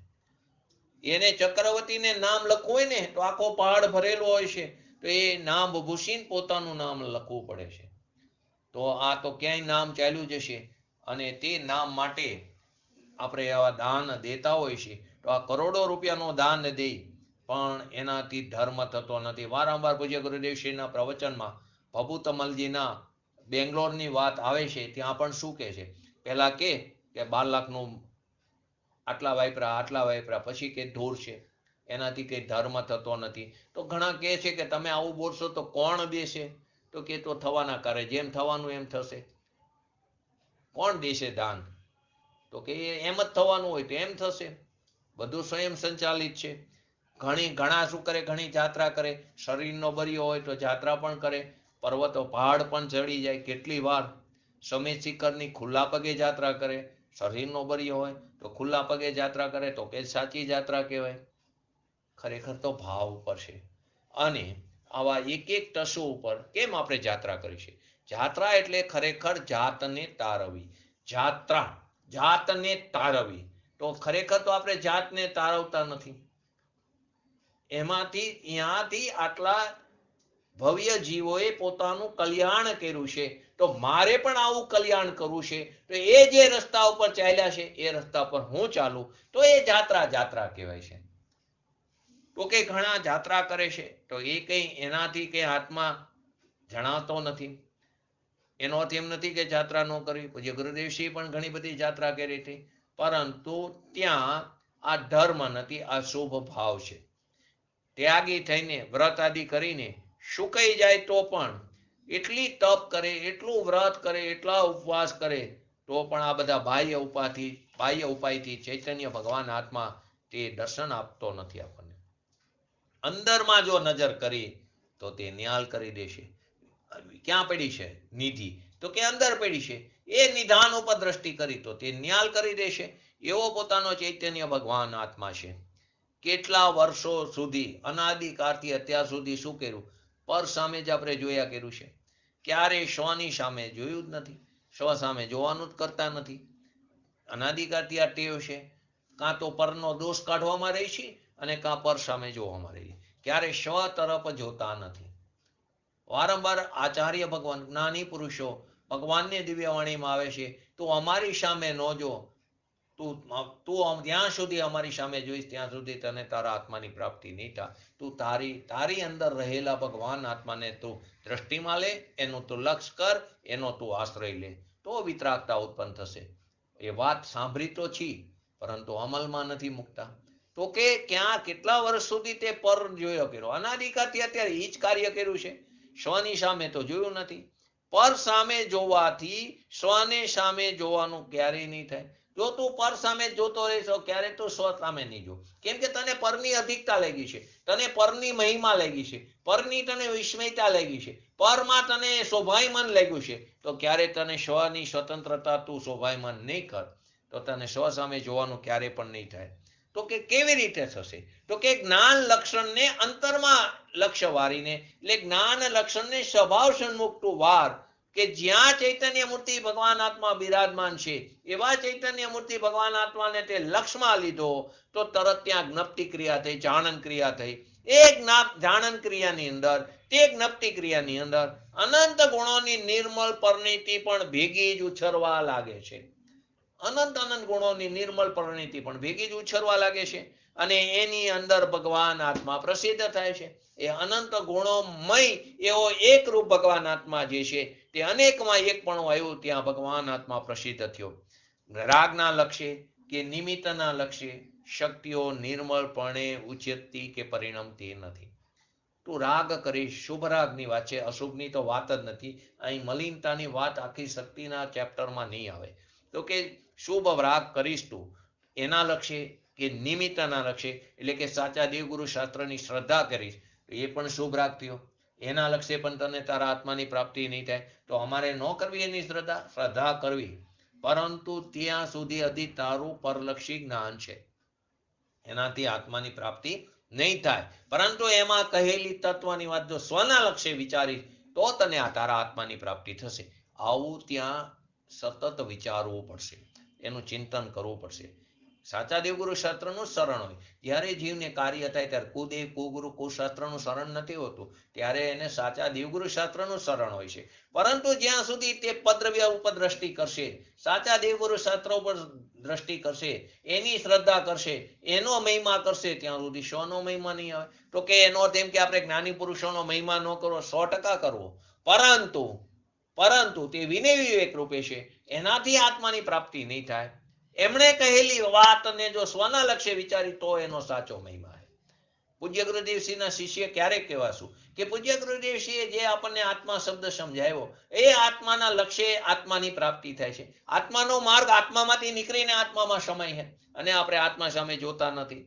એને ચક્રવર્તીને નામ લખવું હોય ને તો આખો પહાડ ભરેલો હોય છે, તો એ નામ ભૂસીને પોતાનું નામ લખવું પડે છે. તો આ તો ક્યાંય નામ ચાલ્યું જશે. અને તે નામ માટે આપણે આવા દાન દેતા હોય છે. તો આ કરોડો રૂપિયાનું દાન દે પણ એનાથી ધર્મ થતો નથી. વારંવાર પૂજ્ય ગુરુદેવશ્રીના પ્રવચનમાં ભભૂતમલજીના બેંગ્લોરની વાત આવે છે. ત્યાં પણ શું કહે છે, પહેલા કે 12 લાખનું આટલા વાપરા, પછી કે ધૂળ છે, એનાથી કંઈ ધર્મ થતો નથી. તો ઘણા કહે છે કે તમે આવું બોલશો તો કોણ દેશે? તો કે તો થવાના કરે, જેમ થવાનું એમ થશે. કોણ દેશે દાન? તો કે એમ જ થવાનું હોય તો એમ થશે. બધું સ્વયં સંચાલિત છે. ઘણા શું કરે, ઘણી જાત્રા કરે. શરીરનો બરિયો હોય તો જાત્રા પણ કરે, પર્વતો પહાડ પણ ચડી જાય. કેટલી વાર સમેત શિખરની ખુલ્લા પગે જાત્રા કરે. શરીરનો બરિયો હોય તો ખુલ્લા પગે જાત્રા કરે તો કે સાચી જાત્રા કહેવાય. ખરેખર તો ભાવ ઉપર છે. અને આવા એક એક ટસો ઉપર કેમ આપણે જાત્રા કરી છે? જાત્રા એટલે ખરેખર જાતને તારવી. જાતને તારવી. તો ખરેખર તો આપણે જાતને તારવતા નથી. ત્યાંથી આટલા ભવ્ય જીવોએ પોતાનું કલ્યાણ કર્યું છે, તો મારે પણ આવું કલ્યાણ કરવું છે. તો એ જે રસ્તા ઉપર ચાલ્યા છે એ રસ્તા પર હું ચાલું તો એ જાત્રા કહેવાય છે. તો કે ઘણા જાત્રા કરે છે તો એ કંઈ એનાથી કંઈ આત્મા જણાતો નથી. એનો અર્થ એમ નથી કે જાત્રા ન કરવી. પૂજ્ય ગુરુદેવશ્રી પણ ઘણી બધી જાત્રા કરી હતી, પરંતુ ત્યાં આ ધર્મ નથી, આ શુભ ભાવ છે. ત્યાગી થઈને વ્રત આદિ કરીને સુકાઈ જાય તો પણ એટલી તપ કરે, એટલું વ્રત કરે, એટલા ઉપવાસ કરે તો પણ આ બધા બાહ્ય ઉપાયથી ચૈતન્ય ભગવાન આત્મા તે દર્શન આપતો નથી આપણને. અંદરમાં જો નજર કરી તો તે ન્યાલ કરી દેશે. ક્યાં પડી છે નિધિ? તો કે અંદર પડી છે. એ નિધાન ઉપર દ્રષ્ટિ કરી તો તે ન્યાલ કરી દેશે. એવો પોતાનો ચૈતન્ય ભગવાન આત્મા છે. કેટલા વર્ષો સુધી અનાદિકાળથી અત્યાર સુધી શું કર્યું? પર સામે જ આપણે જોયા કર્યું છે. ક્યારે સ્વની સામે જોયું જ નથી. સ્વ સામે જોવાનું જ કરતા નથી. અનાદિકાળથી આ ટેવ છે. કાં તો પરનો દોષ કાઢવામાં રહી છે અને કાં પર સામે જોવામાં રહી. ક્યારે સ્વ તરફ જોતા નથી. વારંવાર આચાર્ય ભગવાન, જ્ઞાની પુરુષો ભગવાનની દિવ્યવાણીમાં આવે છે, તું અમારી સામે ન જો, તું જ્યાં સુધી અમારી સામે જોઈશ ત્યાં સુધી તને તારા આત્માની પ્રાપ્તિ નહીં થાય. તું તારી અંદર રહેલા ભગવાન આત્માને તું દ્રષ્ટિમાં લે, એનું તું લક્ષ્ય કર, એનો તું આશ્રય લે, તો વિતરાગતા ઉત્પન્ન થશે. એ વાત સાંભળી તો છી પરંતુ અમલમાં નથી મૂકતા. તો કે કેટલા વર્ષ સુધી તે પર જોયો કર્યો? અનાદિકાળથી અત્યારે એ જ કાર્ય કર્યું છે. સ્વની સામે તો જોયું નથી. પર સામે જોવાથી સ્વને સામે જોવાનું ક્યારેય નહીં થાય. જો તું પર સામે જોતો રહીશ ક્યારે તું સ્વ સામે નહીં જો. કેમ કે તને પરની અધિકતા લાગી છે, તને પરની મહિમા લાગી છે, પરની તને વિસ્મયતા લાગી છે, પરમાં તને શોભાયમાન લાગ્યું છે. તો ક્યારે તને સ્વની સ્વતંત્રતા તું શોભાયમાન નહીં કર તો તને સ્વ સામે જોવાનું ક્યારે પણ નહીં થાય. તો કે કેવી રીતે થશે? તો કે જ્ઞાન લક્ષણને અંતરમાં લક્ષ્ય વારીને, એટલે જ્ઞાન લક્ષણને સ્વભાવ સન્મુખ તું વાર, કે જ્યાં ચૈતન્ય મૂર્તિ ભગવાન આત્મા બિરાજમાન છે એવા ચૈતન્ય મૂર્તિ ભગવાન આત્માને તે લક્ષમાં લીધો તો તરત ત્યાં જ્ઞપ્તિ ક્રિયા થઈ, જાણન ક્રિયા થઈ. એ જાણન ક્રિયાની અંદર, તે જ્ઞપ્તિ ક્રિયાની અંદર અનંત ગુણોની નિર્મળ પરિણીતિ પણ ભેગી જ ઉછરવા લાગે છે. અનંત ગુણોની નિર્મળ પરિણીતિ પણ ભેગી જ ઉછરવા લાગે છે અને એની અંદર ભગવાન આત્મા પ્રસિદ્ધ થાય છે. એ અનંત ગુણોમય એવો એક રૂપ ભગવાન આત્મા જે છે તે અનેકમાં એક પણ આવ્યું ત્યાં ભગવાન આત્મા પ્રસિદ્ધ થયો. રાગના લક્ષ્ય કે નિમિત્તના લક્ષ્ય શક્તિઓ નિર્મળપણે ઉચ્ચતી કે પરિણમતી નથી. તું રાગ કરીશ, શુભ રાગની વાત છે, અશુભની તો વાત જ નથી. અહીં મલિનતાની વાત આખી શક્તિના ચેપ્ટરમાં નહીં આવે. તો કે શુભ રાગ કરીશ તું એના લક્ષ્ય કે નિમિત્તના લક્ષ્ય, એટલે કે સાચા દેવગુરુ શાસ્ત્રની શ્રદ્ધા કરીશ, એ પણ શુભ રાગ થયો. એના લક્ષ્ય પણ તને તારા આત્માની પ્રાપ્તિ નહીં થાય. તો અમારે ન કરવી એની શ્રદ્ધા કરવી, પરંતુ ત્યાં સુધી હજી તારું પરલક્ષી જ્ઞાન છે, એનાથી આત્માની પ્રાપ્તિ નહીં થાય. પરંતુ એમાં કહેલી તત્વની વાત જો સ્વના લક્ષ્ય વિચારી તો તને આ તારા આત્માની પ્રાપ્તિ થશે. આવું ત્યાં સતત વિચારવું પડશે, એનું ચિંતન કરવું પડશે. સાચા દેવગુરુ શાસ્ત્રનું શરણ હોય. જ્યારે જીવને કાર્ય થાય ત્યારે કુદેવ કુગુરુ કુશાસ્ત્રનું શરણ નથી હોતું, ત્યારે એને સાચા દેવગુરુ શાસ્ત્રનું શરણ હોય છે. પરંતુ જ્યાં સુધી તે પદ્રવ્ય ઉપર દ્રષ્ટિ કરશે, સાચા દેવગુરુ શાસ્ત્ર ઉપર દ્રષ્ટિ કરશે, એની શ્રદ્ધા કરશે, એનો મહિમા કરશે, ત્યાં સુધી શોનો મહિમા નહીં આવે. તો કે એનો અર્થ એમ કે આપણે જ્ઞાની પુરુષોનો મહિમા ન કરવો, 100% કરવો, પરંતુ તે વિનય વિવેક રૂપે છે, એનાથી આત્માની પ્રાપ્તિ નહીં થાય. એમણે કહેલી વાતને જો સ્વના લક્ષ્ય વિચારી તો એનો સાચો મહિમા છે. પૂજ્ય ગુરુદેવસિંહના શિષ્ય ક્યારેક કહેવાશું કે પૂજ્ય ગુરુદેવસિંહે જે આપણને આત્મા શબ્દ સમજાવ્યો, એ આત્માના લક્ષ્ય આત્માની પ્રાપ્તિ થાય છે. આત્માનો માર્ગ આત્મામાંથી નીકળીને આત્મામાં સમય છે, અને આપણે આત્મા સામે જોતા નથી.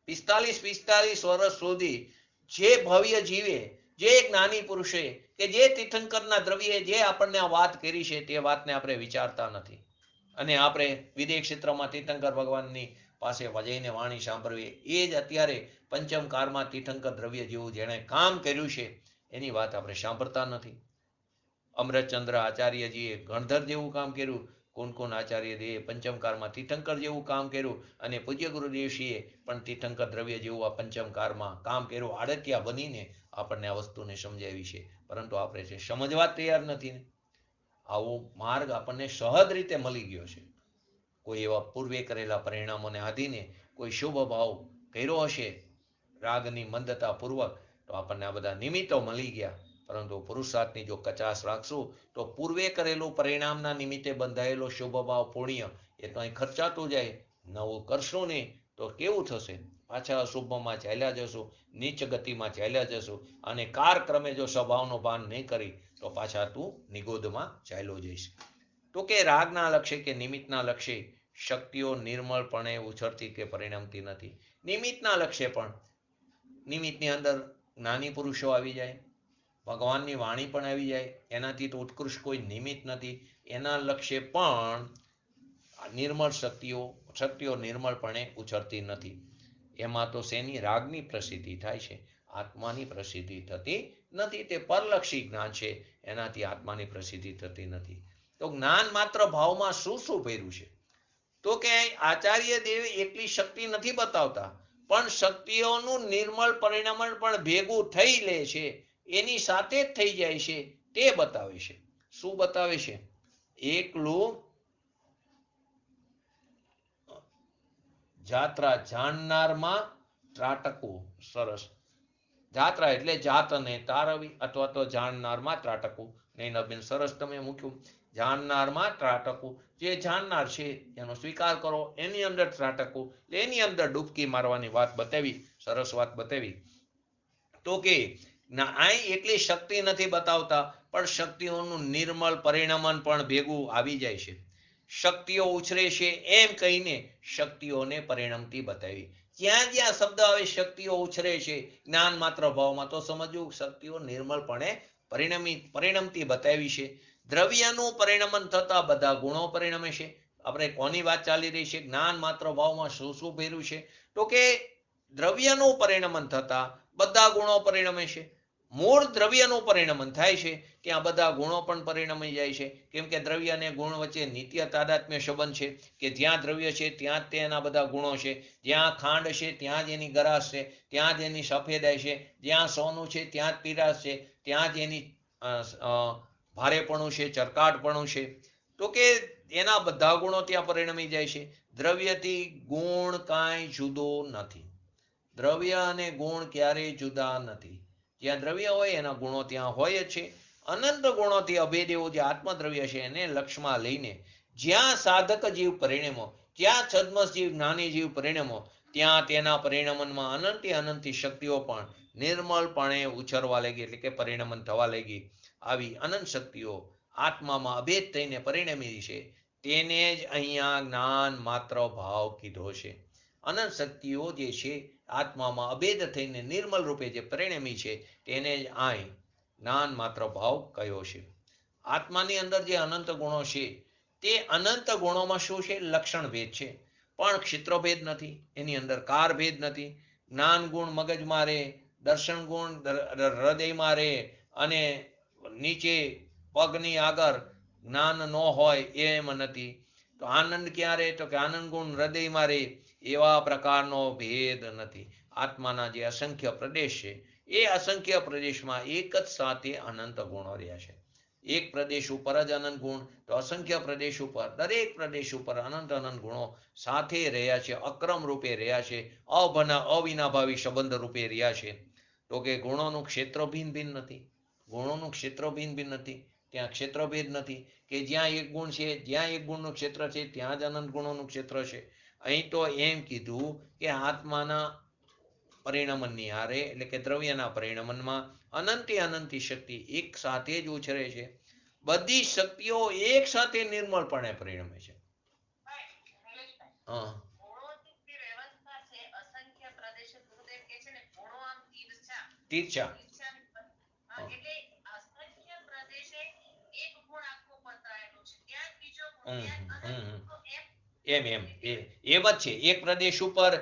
45 વર્ષ સુધી જે ભવ્ય જીવે, જે જ્ઞાની પુરુષે કે જે તીર્થંકરના દ્રવ્યે જે આપણને આ વાત કરી છે, તે વાતને આપણે વિચારતા નથી. અને આપણે વિદેહ ક્ષેત્રમાં તીર્થંકર ભગવાનની પાસે જઈને વાણી સાંભળવી, એ જ અત્યારે પંચમ કાળમાં તીર્થંકર દ્રવ્ય જેવું જેણે કામ કર્યું છે, એની વાત આપણે સાંભળતા નથી. અમૃતચંદ્ર આચાર્યજીએ ગણધર જેવું કામ કર્યું, કુનકુન આચાર્યજીએ પંચમ કાળમાં તીર્થંકર જેવું કામ કર્યું, અને પૂજ્ય ગુરુદેવશ્રીએ પણ તીર્થંકર દ્રવ્ય જેવું આ પંચમ કાળમાં કામ કર્યું. આડતિયા બનીને આપણને આ વસ્તુને સમજાવી છે, પરંતુ આપણે છે સમજવા તૈયાર નથી ને. આવો માર્ગ આપણને સહજ રીતે મળી ગયો છે. કોઈ એવા પૂર્વે કરેલા પરિણામોને આધીને કોઈ શુભ ભાવ કર્યો હશે રાગની મંદતા પૂર્વક, તો આપણને આ બધા નિમિત્તો મળી ગયા. પરંતુ પુરુષાર્થની જો કચાશ રાખશું તો પૂર્વે કરેલું પરિણામના નિમિત્તે બંધાયેલો શુભ ભાવ પુણ્ય એ તો અહીં ખર્ચાતું જાય. નવું કરશું નહીં તો કેવું થશે? પાછા અશુભમાં ચાલ્યા જશું, નીચ ગતિમાં ચાલ્યા જશું, અને કાળક્રમે જો સ્વભાવનો ભાન નહીં કરી તો પાછા તું નિગોદમાં ચાલ્યો જઈશ. તો કે રાગના લક્ષ્ય કે નિમિત્તના લક્ષ્ય શક્તિઓ નિર્મળપણે ઉછળતી કે પરિણમતી નથી. નિમિત્તના લક્ષ્ય પણ, નિમિત્તની અંદર જ્ઞાની પુરુષો આવી જાય, ભગવાનની વાણી પણ આવી જાય, એનાથી તો ઉત્કૃષ્ટ કોઈ નિમિત્ત નથી. એના લક્ષ્ય પણ નિર્મળ શક્તિઓ નિર્મળપણે ઉછળતી નથી. એમાં તો શેની? રાગની પ્રસિદ્ધિ થાય છે, આત્માની પ્રસિદ્ધિ થતી નથી. તે પરલક્ષી જ્ઞાન છે, એનાથી આત્માની પ્રસિદ્ધિ થતી નથી. તો જ્ઞાન માત્ર ભાવમાં શું ભર્યું છે? તો કે આચાર્ય દેવ એકલી શક્તિ નથી બતાવતા, પણ શક્તિઓનું નિર્મળ પરિણમન પણ ભેગું થઈ લે છે, એની સાથે જ થઈ જાય છે, તે બતાવે છે. શું બતાવે છે? એકલું જાત્રા જાણનારમાં ત્રાટકવું. સરસ. જાત્રા એટલે જાતને તારવી, અથવા તો જાણનારમાં ત્રાટકવું. નહીં નબીન, સરસ તમે મૂક્યું. જાણનારમાં ત્રાટકવું, જે જાણનાર છે એનો સ્વીકાર કરો, એની અંદર ત્રાટકવું, એની અંદર ડૂબકી મારવાની વાત બતાવી. સરસ વાત બતાવી. તો કે અહીં એટલી શક્તિ નથી બતાવતા, પણ શક્તિઓનું નિર્મળ પરિણમન પણ ભેગું આવી જાય છે. શક્તિઓ ઉછરે છે એમ કહીને શક્તિઓને પરિણમતી બતાવી. જ્યાં જ્યાં શબ્દ આવે શક્તિઓ ઉછરે છે જ્ઞાન માત્ર ભાવમાં, તો સમજવું શક્તિઓ નિર્મળપણે પરિણમતી બતાવી છે. દ્રવ્યનું પરિણમન થતા બધા ગુણો પરિણમે છે. આપણે કોની વાત ચાલી રહી છે? જ્ઞાન માત્ર ભાવમાં શું ભર્યું છે? તો કે દ્રવ્યનું પરિણમન થતા બધા ગુણો પરિણમે છે. મૂળ દ્રવ્યનું પરિણમન થાય છે, ત્યાં બધા ગુણો પણ પરિણમી જાય છે. કેમ કે દ્રવ્ય અને ગુણ વચ્ચે નિત્ય તાદાત્મ્ય સંબંધ છે, કે જ્યાં દ્રવ્ય છે ત્યાં જ તેના બધા ગુણો છે. જ્યાં ખાંડ છે ત્યાં જ એની ગરાશ છે, ત્યાં જ એની સફેદાઈ છે. જ્યાં સોનું છે ત્યાં જ પીરાશ છે, ત્યાં જ એની ભારેપણું છે, ચરકાટપણું છે. તો કે એના બધા ગુણો ત્યાં પરિણમી જાય છે. દ્રવ્યથી ગુણ કાંઈ જુદો નથી. દ્રવ્ય અને ગુણ ક્યારેય જુદા નથી. જ્યાં દ્રવ્ય હોય એના ગુણો ત્યાં હોય જ છે. અનંત ગુણોથી અભેદ એવું જે આત્મદ્રવ્ય છે એને લક્ષ્યમાં લઈને જ્યાં સાધક જીવ પરિણમો, જ્યાં છદ્મસ જીવ જ્ઞાની જીવ પરિણમો, ત્યાં તેના પરિણમનમાં અનંતી અનંતી શક્તિઓ પણ નિર્મળપણે ઉછરવા લાગી, એટલે કે પરિણમન થવા લાગી. આવી અનંત શક્તિઓ આત્મામાં અભેદ થઈને પરિણમી છે, તેને જ અહીંયા જ્ઞાન માત્ર ભાવ કીધો છે. અનંત શક્તિઓ જે છે આત્મામાં અભેદ થઈને નિર્મલ રૂપે જે પરિણમી છે, તેને જ અહીં જ્ઞાન માત્ર ભાવ કયો છે. આત્માની અંદર જે અનંત ગુણો છે, તે અનંત ગુણોમાં શું છે? લક્ષણ ભેદ છે, પણ ક્ષેત્રભેદ નથી. એની અંદર કાર ભેદ નથી. જ્ઞાન ગુણ મગજમાં રહે, દર્શન ગુણ હૃદયમાં રહે, અને નીચે પગની આગળ જ્ઞાન ન હોય એમ નથી. તો આનંદ ક્યાં રહે? તો કે આનંદ ગુણ હૃદયમાં રહે. એવા પ્રકારનો ભેદ નથી. આત્માના જે અસંખ્ય પ્રદેશ છે, એ અસંખ્ય પ્રદેશમાં એક જ સાથે અનંત ગુણો રહ્યા છે. એક પ્રદેશ ઉપર જ અનંત ગુણ, તો અસંખ્ય પ્રદેશ ઉપર, દરેક પ્રદેશ ઉપર અનંત અનંત ગુણો સાથે રહ્યા છે, અક્રમ રૂપે રહ્યા છે, અવિનાભાવી સંબંધ રૂપે રહ્યા છે. તો કે ગુણોનું ક્ષેત્ર ભિન્ન ભિન્ન નથી. ગુણોનું ક્ષેત્ર ભિન્ન ભિન્ન નથી. ત્યાં ક્ષેત્રભેદ નથી કે જ્યાં એક ગુણ છે, જ્યાં એક ગુણનું ક્ષેત્ર છે, ત્યાં જ અનંત ગુણોનું ક્ષેત્ર છે. અહીં તો એમ કીધું કે આત્માના પરિણમનની હારે, એટલે કે દ્રવ્યના પરિણમનમાં અનંતી અનંતી શક્તિ એક સાથે જ ઉછરે છે. બધી શક્તિઓ એક સાથે નિર્મળપણે પરિણમે છે. હા, તીર્છા. એમ એમ એમ જ છે. એક પ્રદેશ ઉપર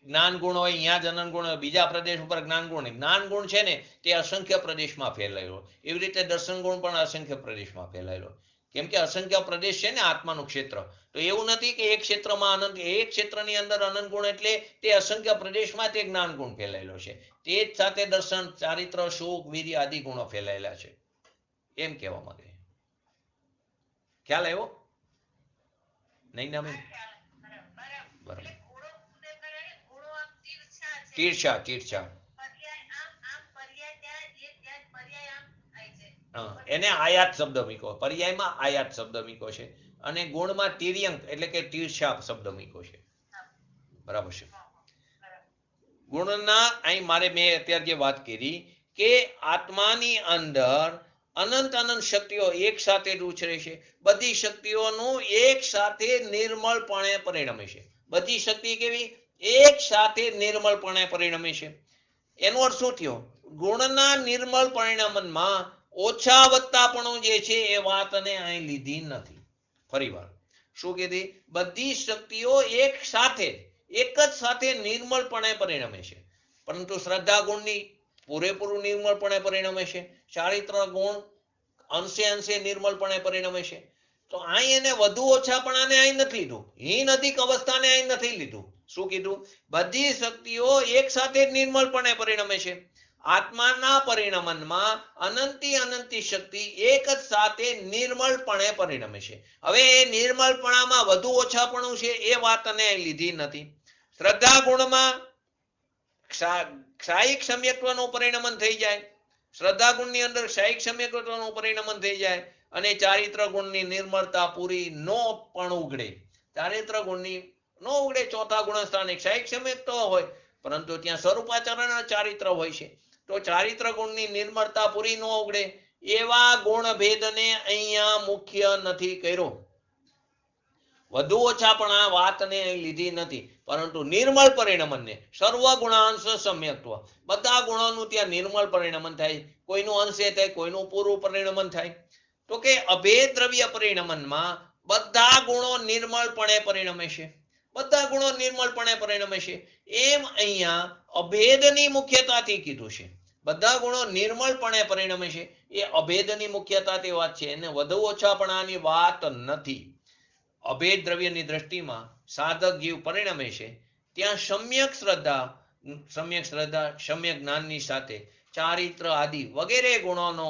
જ્ઞાન ગુણ હોય, અહીંયા જ અનંત ગુણ હોય. બીજા પ્રદેશ ઉપર જ્ઞાન ગુણ હોય. જ્ઞાન ગુણ છે ને, તે અસંખ્ય પ્રદેશમાં ફેલાયેલો. એવી રીતે દર્શન ગુણ પણ અસંખ્ય પ્રદેશમાં ફેલાયેલો. કેમ કે અસંખ્ય પ્રદેશ છે ને આત્માનું ક્ષેત્ર. તો એવું નથી કે એક ક્ષેત્રમાં અનંત, એક ક્ષેત્રની અંદર અનંત ગુણ, એટલે તે અસંખ્ય પ્રદેશમાં તે જ્ઞાન ગુણ ફેલાયેલો છે. તે જ સાથે દર્શન, ચારિત્ર, સુખ, વીર્ય આદિ ગુણો ફેલાયેલા છે, એમ કહેવા માંગે. ખ્યાલ આવ્યો? નહીં ના બેન? બરાબર. તીર્છા, તીર્છા. એને આયાત શબ્દ મૂક્યો. પર્યાયમાં આયાત શબ્દ મૂક્યો છે, અને ગુણમાં તિર્યંક એટલે કે તીર્છા શબ્દ મૂક્યો છે. બરાબર છે. ગુણના અહીં મારે મેં અત્યારે જે વાત કરી કે આત્માની અંદર અનંત અનંત શક્તિઓ એક સાથે જ ઉછરે છે. બધી શક્તિઓનું એક સાથે નિર્મળપણે પરિણમે છે. બધી શક્તિ કેવી? એક સાથે નિર્મળપણે પરિણમે છે. એનો અર્થ શું થયો? ગુણના નિર્મળ પરિણમનમાં ઓછા વત્તાપણું જે છે એ વાતને અહીં લીધી નથી. ફરીવાર શું કીધી? બધી શક્તિઓ એક સાથે, એક જ સાથે નિર્મળપણે પરિણમે છે. પરંતુ શ્રદ્ધા ગુણની પૂરેપૂરું નિર્મળપણે પરિણમે છે. ચારિત્ર ગુણ અંશે અંશે નિર્મળપણે પરિણમે છે. તો અહીં એને વધુ ઓછાપણાને અહીં નથી લીધું. હીન અધિક અવસ્થાને અહીં નથી લીધું. શું કીધું? બધી શક્તિઓ એક સાથે જ નિર્મળપણે પરિણમે છે. આત્માના પરિણમનમાં અનંતી અનંતી શક્તિ એક જ સાથે નિર્મળપણે પરિણમે છે. હવે એ નિર્મળપણામાં વધુ ઓછાપણું છે એ વાત અને લીધી નથી. શ્રદ્ધા ગુણમાં ક્ષાયિક સમ્યક્ત્વનું પરિણમન થઈ જાય. શ્રદ્ધા ગુણની અંદર ક્ષાયિક સમ્યક્ત્વનું પરિણમન થઈ જાય, અને ચારિત્ર ગુણની નિર્મળતા પૂરી નો પણ ઉઘડે. ચારિત્ર ગુણની નો ઉઘડે. ચોથા ગુણ સ્થાને ક્ષાયિક સમ્યક્ત્વ હોય, પરંતુ ત્યાં સ્વરૂપાચરણ ચારિત્ર હોય છે. તો ચારિત્ર ગુણની નિર્મળતા પૂરી ન ઉઘડે એવા ગુણ ભેદને અહીંયા મુખ્ય નથી કર્યો. વધુ ઓછા પણ આ વાતને લીધી નથી, પરંતુ નિર્મળ પરિણમનને સર્વ ગુણાંશ સમ્યક્ત્વ, બધા ગુણોનું ત્યાં નિર્મળ પરિણમન થાય. કોઈનું અંશે થાય, કોઈનું પૂરું પરિણમન થાય. તો કે અભેદ દ્રવ્ય પરિણમનમાં બધા ગુણો નિર્મળપણે પરિણમે છે. બધા ગુણો નિર્મળપણે પરિણમે છે. એમ અહીંયા અભેદની મુખ્યતાથી કીધું છે. બધા ગુણો નિર્મળપણે પરિણમે છે એ અભેદની મુખ્યતાથી વાત છે, એને વધુ ઓછાપણાની વાત નથી. અભેદ દ્રવ્યની દ્રષ્ટિમાં સાધક જીવ પરિણમે છે, ત્યાં સમ્યક શ્રદ્ધા, સમ્યક જ્ઞાનની સાથે ચારિત્ર આદિ વગેરે ગુણોનો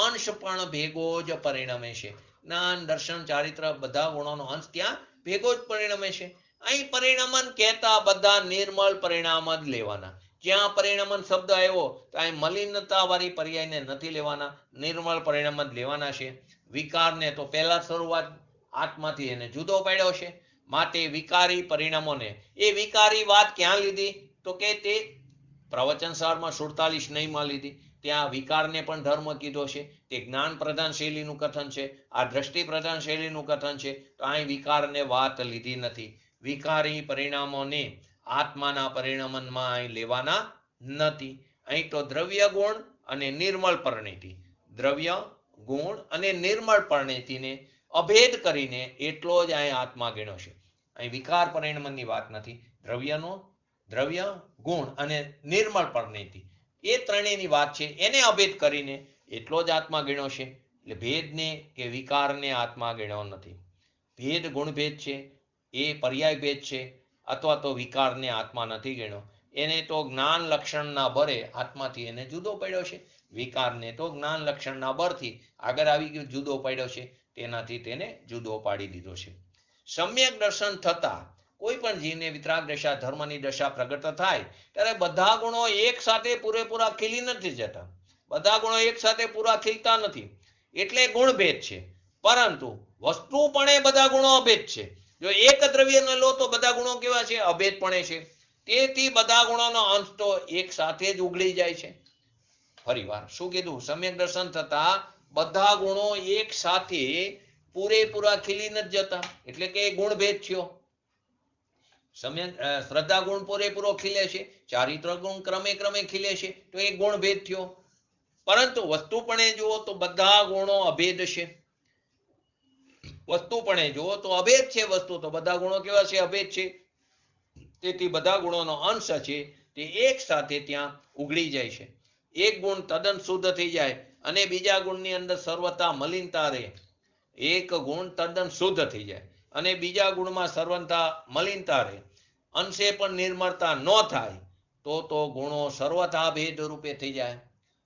અંશ પણ ભેગો જ પરિણમે છે. જ્ઞાન, દર્શન, ચારિત્ર બધા ગુણોનો અંશ ત્યાં ભેગો જ પરિણમે છે. અહીં પરિણમન કહેતા બધા નિર્મળ પરિણામ જ લેવાના. જ્યાં પરિણમન શબ્દ આવ્યો તો અહીં મલિનતા વાળી પર્યાયને નથી લેવાના, નિર્મળ પરિણામ જ લેવાના છે. વિકારને તો પહેલા શરૂઆત આત્માથી એને જુદો પાડ્યો છે. માટે વિકારી પરિણામોને, એ વિકારી વાત ક્યાં લીધી તો કે તે પ્રવચન સારમાં 47 લીધી. ત્યાં વિકારને પણ ધર્મ કીધો છે. તે જ્ઞાન પ્રધાન શૈલીનું કથન છે, આ દ્રષ્ટિ પ્રધાન શૈલીનું કથન છે. તો અહીં વિકારને વાત લીધી નથી. વિકારી પરિણામોને આત્માના પરિણમનમાં અહીં લેવાના નથી. અહીં તો દ્રવ્ય ગુણ અને નિર્મળ પરિણીતિ, દ્રવ્ય ગુણ અને નિર્મળ પરિણીતિને અભેદ કરીને એટલો જ અહીં આત્મા ગણ્યો છે. અહીં વિકાર પરિણમનની વાત નથી. દ્રવ્ય ગુણ અને નિર્મળ પરિણીતિ એ ત્રણેયની વાત છે. એને અભેદ કરીને એટલો જ આત્મા ગણ્યો છે. એટલે ભેદને કે વિકારને આત્મા ગણ્યો નથી. ભેદ ગુણભેદ છે, એ પર્યાય ભેદ છે, અથવા તો વિકારને આત્મા નથી ગણ્યો. એને તો જ્ઞાન લક્ષણના બરે આત્માથી એને જુદો પડ્યો છે. વિકારને તો જ્ઞાન લક્ષણના બરથી આગળ આવી ગયું, જુદો પડ્યો છે. તેનાથી તેને જુદો પાડી દીધો છે. સમ્યક દર્શન થતા કોઈ પણ જીવને વિતરાગ દશા, ધર્મની દશા પ્રગટ થાય ત્યારે બધા ગુણો એક સાથે પૂરેપૂરા ખીલી નથી જતા. બધા ગુણો એક સાથે પૂરા ખીલતા નથી. એટલે ગુણભેદ છે. પરંતુ વસ્તુપણે બધા ગુણો અભેદ છે. જો એક દ્રવ્યને લો તો બધા ગુણો કેવા છે? અભેદપણે છે. તેથી બધા ગુણોનો અંશ તો એક સાથે જ ઉઘડી જાય છે. ફરીવાર શું કીધું? સમ્યક દર્શન થતા બધા ગુણો એક સાથે પૂરેપૂરા ખીલી નથી જતા. એટલે કે ગુણભેદ થયો. શ્રદ્ધા ગુણ પૂરેપૂરો ખીલે છે, ચારિત્ર ગુણ ક્રમે ક્રમે ખીલે છે, તો એ ગુણભેદ થયો. પરંતુ વસ્તુપણે જુઓ તો બધા ગુણો અભેદ છે. વસ્તુપણે જુઓ તો અભેદ છે. વસ્તુ તો બધા ગુણો કેવા છે? અભેદ છે. તેથી બધા ગુણોનો અંશ છે તે એક સાથે ત્યાં ઉઘડી જાય છે. એક ગુણ તદ્દન શુદ્ધ થઈ જાય અને બીજા ગુણની અંદર સર્વતા મલિનતા રહે. એક ગુણ તદ્દન શુદ્ધ થઈ જાય અને બીજા ગુણમાં સર્વતા મલિનતા રહે, અંશે પણ નિર્મળતા ન થાય, તો ગુણો સર્વથા ભેદ રૂપે થઈ જાય.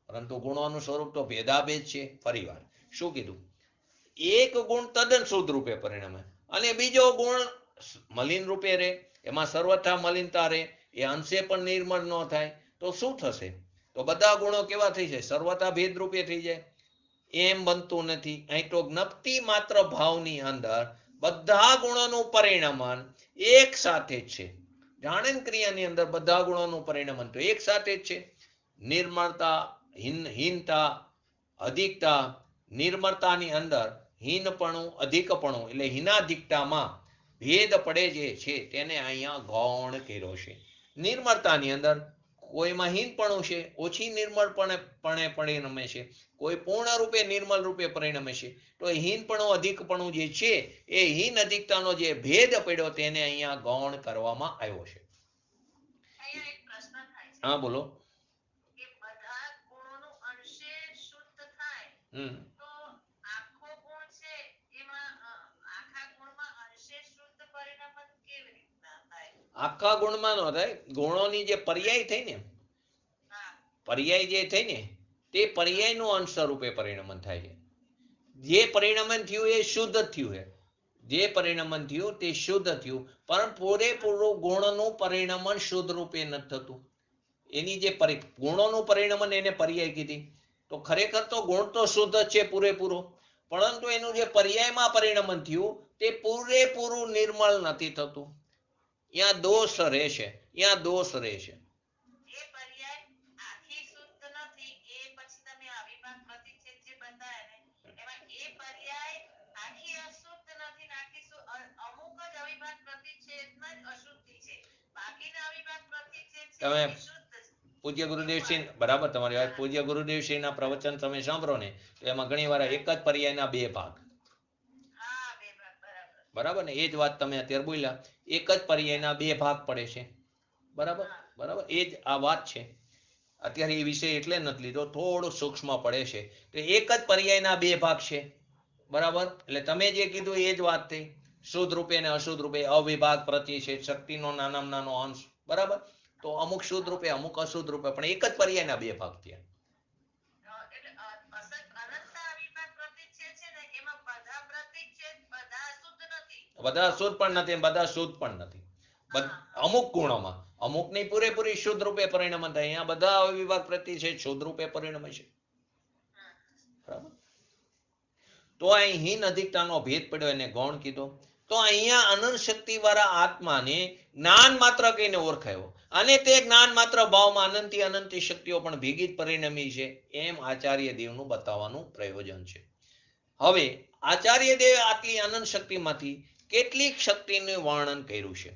પરંતુ ગુણોનું સ્વરૂપ તો ભેદાભેદ છે. ફરીવાર શું કીધું? એક ગુણ તદ્દન શુદ્ધ રૂપે પરિણમે અને બીજો ગુણ મલિન રૂપે રહે, એમાં સર્વથા મલિનતા રહે, એ અંશે પણ નિર્મળ ન થાય, તો શું થશે? તો બધા ગુણો કેવા થઈ જાય? સર્વથા ભેદ રૂપે થઈ જાય. એમ બનતું નથી. અહીં તો જ્ઞપ્તિ માત્ર ભાવની અંદર બધા ગુણોનું પરિણમન એક સાથે જ છે. જાણન ક્રિયાની અંદર બધા ગુણોનું પરિણમન તો એક સાથે જ છે. નિર્મળતા, હીનતા, અધિકતા, નિર્મળતાની અંદર હીનપણું, અધિકપણું એટલે હીનાધિકતામાં ભેદ પડે જે છે તેને અહીંયા ગૌણ કર્યો છે. નિર્મળતાની અંદર કોઈમાં હીનપણું છે, ઓછી નિર્મળપણે પરિણમે છે, કોઈ પૂર્ણ રૂપે નિર્મળ રૂપે પરિણમે છે. તો હીનપણું, અધિકપણું જે છે એ હીન અધિકતાનો જે ભેદ પડ્યો તેને અહીંયા ગૌણ કરવામાં આવ્યો છે. હા બોલો. આખા ગુણમાં ન થાય. ગુણોની જે પર્યાય થઈ ને, પર્યાય જે થઈ ને તે પર્યાયનું અંશ સ્વરૂપે પરિણમન થાય છે. જે પરિણમન થયું એ શુદ્ધ થયું છે. જે પરિણમન થયું તે શુદ્ધ થયું, પણ પૂરેપૂરું ગુણનું પરિણમન શુદ્ધ રૂપે નથી થતું. એની જે ગુણોનું પરિણમન એને પર્યાય કીધી. તો ખરેખર તો ગુણ તો શુદ્ધ છે પૂરેપૂરો, પરંતુ એનું જે પર્યાયમાં પરિણમન થયું તે પૂરેપૂરું નિર્મળ નથી થતું. ત્યાં દોષ રહેશે, ત્યાં દોષ રહેશે. તમે પૂજ્ય ગુરુદેવસિંહ, બરાબર તમારી વાત, પૂજ્ય ગુરુદેવસિંહના પ્રવચન તમે સાંભળો ને તો એમાં ઘણી વાર એક જ પર્યાયના બે ભાગ, બરાબર ને? એ જ વાત તમે અત્યારે બોલ્યા, એક જ પર્યાયના બે ભાગ પડે છે. બરાબર બરાબર, એ જ આ વાત છે. અત્યારે એ વિષય એટલે નથી લીધો, થોડો સૂક્ષ્મ પડે છે. તો એક જ પર્યાયના બે ભાગ છે. બરાબર, એટલે તમે જે કીધું એ જ વાત થઈ. શુદ્ધ રૂપે અને અશુદ્ધ રૂપે અવિભાગ પ્રતિષેધ, શક્તિનો નાનામાં નાનો અંશ. બરાબર, તો અમુક શુદ્ધ રૂપે, અમુક અશુદ્ધ રૂપે, પણ એક જ પર્યાયના બે ભાગ થયા. બધા શુદ્ધ પણ નથી, બધા શુદ્ધ પણ નથી. અમુક ગુણોમાં, અમુક ની પૂરેપૂરી શુદ્ધ રૂપે પરિણમન થાય. અહીંયા બધા અવિભાગ પ્રતિષેધ શુદ્ધ રૂપે પરિણમે છે. બરાબર, તો અહીં હીન અધિકતાનો ભેદ પડ્યો એને ગૌણ કીધો. તો અહીંયા અનંત શક્તિ વાળા આત્માને જ્ઞાન માત્ર કહીને ઓળખાયો અને તે જ્ઞાન માત્ર ભાવમાં અનંતી અનંતી શક્તિઓ પણ ભેગી જ પરિણમી છે એમ આચાર્ય દેવનું બતાવવાનું પ્રયોજન છે. હવે આચાર્ય દેવે આટલી અનંત શક્તિમાંથી કેટલીક શક્તિનું વર્ણન કર્યું છે.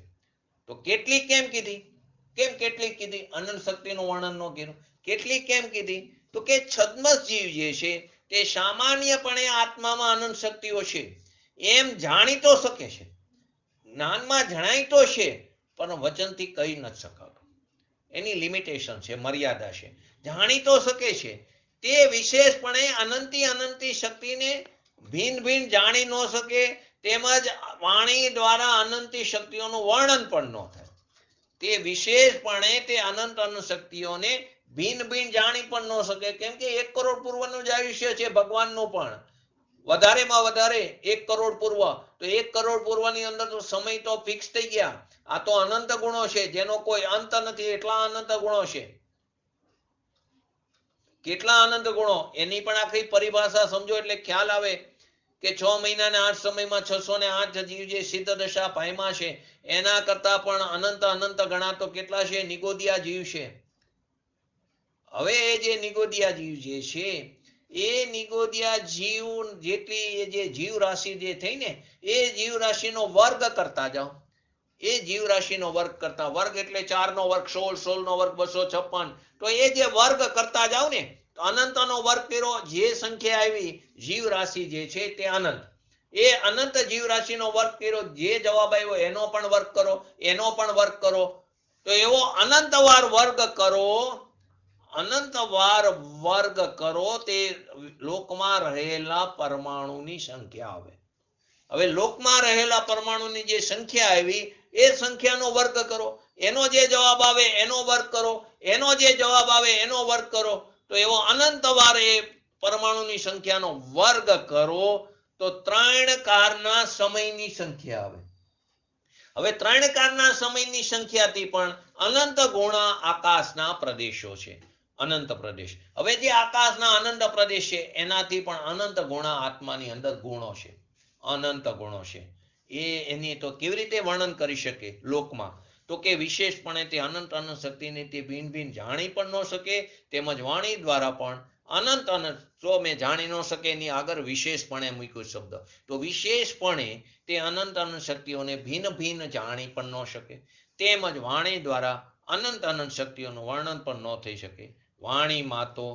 તો કેટલીક કેમ કીધી? કેમ કેટલીક કીધી? અનંત શક્તિનું વર્ણન ન કર્યું. કેટલીક કેમ કીધી? તો કે છદ્મસ જીવ જે છે તે સામાન્યપણે આત્મામાં અનંત શક્તિઓ છે એમ જાણી તો શકે છે, જ્ઞાનમાં જણાય તો છે, પણ વચનથી કહી નથી શકાતું. એની લિમિટેશન છે, મર્યાદા છે. જાણી તો શકે છે, તે વિશેષપણે અનંતી અનંતી શક્તિને ભિન્ન ભિન્ન જાણી ન શકે, તેમજ વાણી દ્વારા અનંતી શક્તિઓનું વર્ણન પણ ન થાય. તે વિશેષપણે તે અનંત અનંત શક્તિઓને ભિન્ન ભિન્ન જાણી પણ ન શકે, કેમ કે 1 કરોડ પૂર્વનું જ આયુષ્ય છે ભગવાનનું, પણ વધારેમાં વધારે 1 કરોડ પૂર્વ. તો 1 કરોડ પૂર્વની અંદર તો સમય તો ફિક્સ થઈ ગયા. આ તો અનંત ગુણો છે જેનો કોઈ અંત નથી. એટલા અનંત ગુણો છે. કેટલા અનંત ગુણો, એની પણ આખરી પરિભાષા સમજો એટલે ખ્યાલ આવે કે 6 મહિના ને 8 સમયમાં 608 જીવ જે સિદ્ધ દશા પામ્યા છે એના કરતા પણ અનંત અનંત ગણા તો કેટલા છે? નિગોદિયા જીવ છે. હવે એ જે નિગોદિયા જીવ જે છે એ નિગોદિયા જીવ જેટલી એ જે જીવ રાશિ જે થઈ ને એ જીવ રાશિનો વર્ગ કરતા જાઓ. એ જીવ રાશિનો વર્ગ કરતા, વર્ગ એટલે 4 નો વર્ગ 16, 16 નો વર્ગ 256. તો એ જે વર્ગ કરતા જાઓ ને તો અનંતનો વર્ગ કર્યો, જે સંખ્યા આવી જીવ રાશિ જે છે તે અનંત. એ અનંત જીવ રાશિનો વર્ગ કર્યો, જે જવાબ આવ્યો એનો પણ વર્ગ કરો, એનો પણ વર્ગ કરો. તો એવો અનંતવાર વર્ગ કરો, અનંતવાર વર્ગ કરો, તે લોકમાં રહેલા પરમાણુની સંખ્યા આવે. હવે લોકમાં રહેલા પરમાણુની જે સંખ્યા આવી એ સંખ્યાનો વર્ગ કરો, એનો જે જવાબ આવે એનો વર્ગ કરો, એનો જે જવાબ આવે એનો વર્ગ કરો. તો એવો અનંતવાર એ પરમાણુની સંખ્યાનો વર્ગ કરો તો 3 કાળના સમયની સંખ્યા આવે. હવે 3 કાળના સમયની સંખ્યાથી પણ અનંત ગુણા આકાશના પ્રદેશો છે, અનંત પ્રદેશ. હવે જે આકાશના અનંત પ્રદેશ છે એનાથી પણ અનંત ગુણા આત્માની અંદર ગુણો છે, અનંત ગુણો છે. એની તો કેવી રીતે વર્ણન કરી શકે લોકમાં? તો કે વિશેષપણે તે અનંત અનંત શક્તિને તે ભિન્ન ભિન્ન જાણી પણ ન શકે, તેમજ વાણી દ્વારા પણ અનંત અનંત તો મેં જાણી ન શકે એની આગળ વિશેષપણે મૂક્યો શબ્દ. તો વિશેષપણે તે અનંત અનંત શક્તિઓને ભિન્ન ભિન્ન જાણી પણ ન શકે, તેમજ વાણી દ્વારા અનંત અનંત શક્તિઓનું વર્ણન પણ ન થઈ શકે. વાણીમાં તો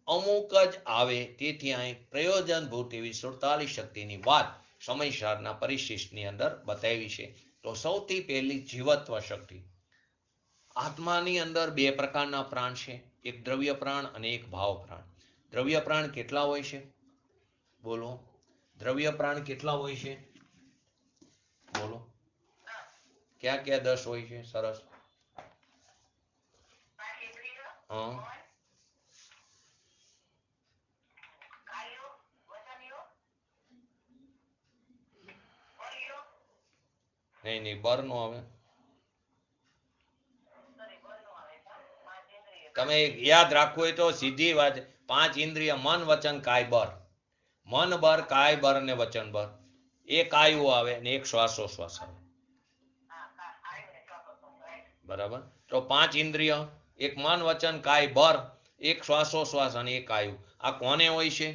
અમુક જ આવે. તેથી અહીં પ્રયોજનભૂત એવી 47 શક્તિની વાત સમયસારના પરિશિષ્ટની અંદર બતાવી છે. તો સૌથી પહેલી જીવત્વ શક્તિ. આત્માની અંદર 2 પ્રકારના પ્રાણ છે, એક દ્રવ્ય પ્રાણ અને એક ભાવ પ્રાણ. દ્રવ્ય પ્રાણ કેટલા હોય છે? બોલો, દ્રવ્ય પ્રાણ કેટલા હોય છે? બોલો, ક્યાં ક્યાં 10 હોય છે? સરસ. નહીં, બર નો આવે. તમે યાદ રાખવું હોય તો સીધી વાત, 5 ઇન્દ્રિય મન વચન કાય બર. મન બર, કાય બર અને વચન બર. એક આયુ આવે અને એક શ્વાસોશ્વાસ આવે. બરાબર. તો 5 ઇન્દ્રિય, એક મન વચન કાય બર, એક શ્વાસોશ્વાસ અને એક આયુ. આ કોને હોય છે?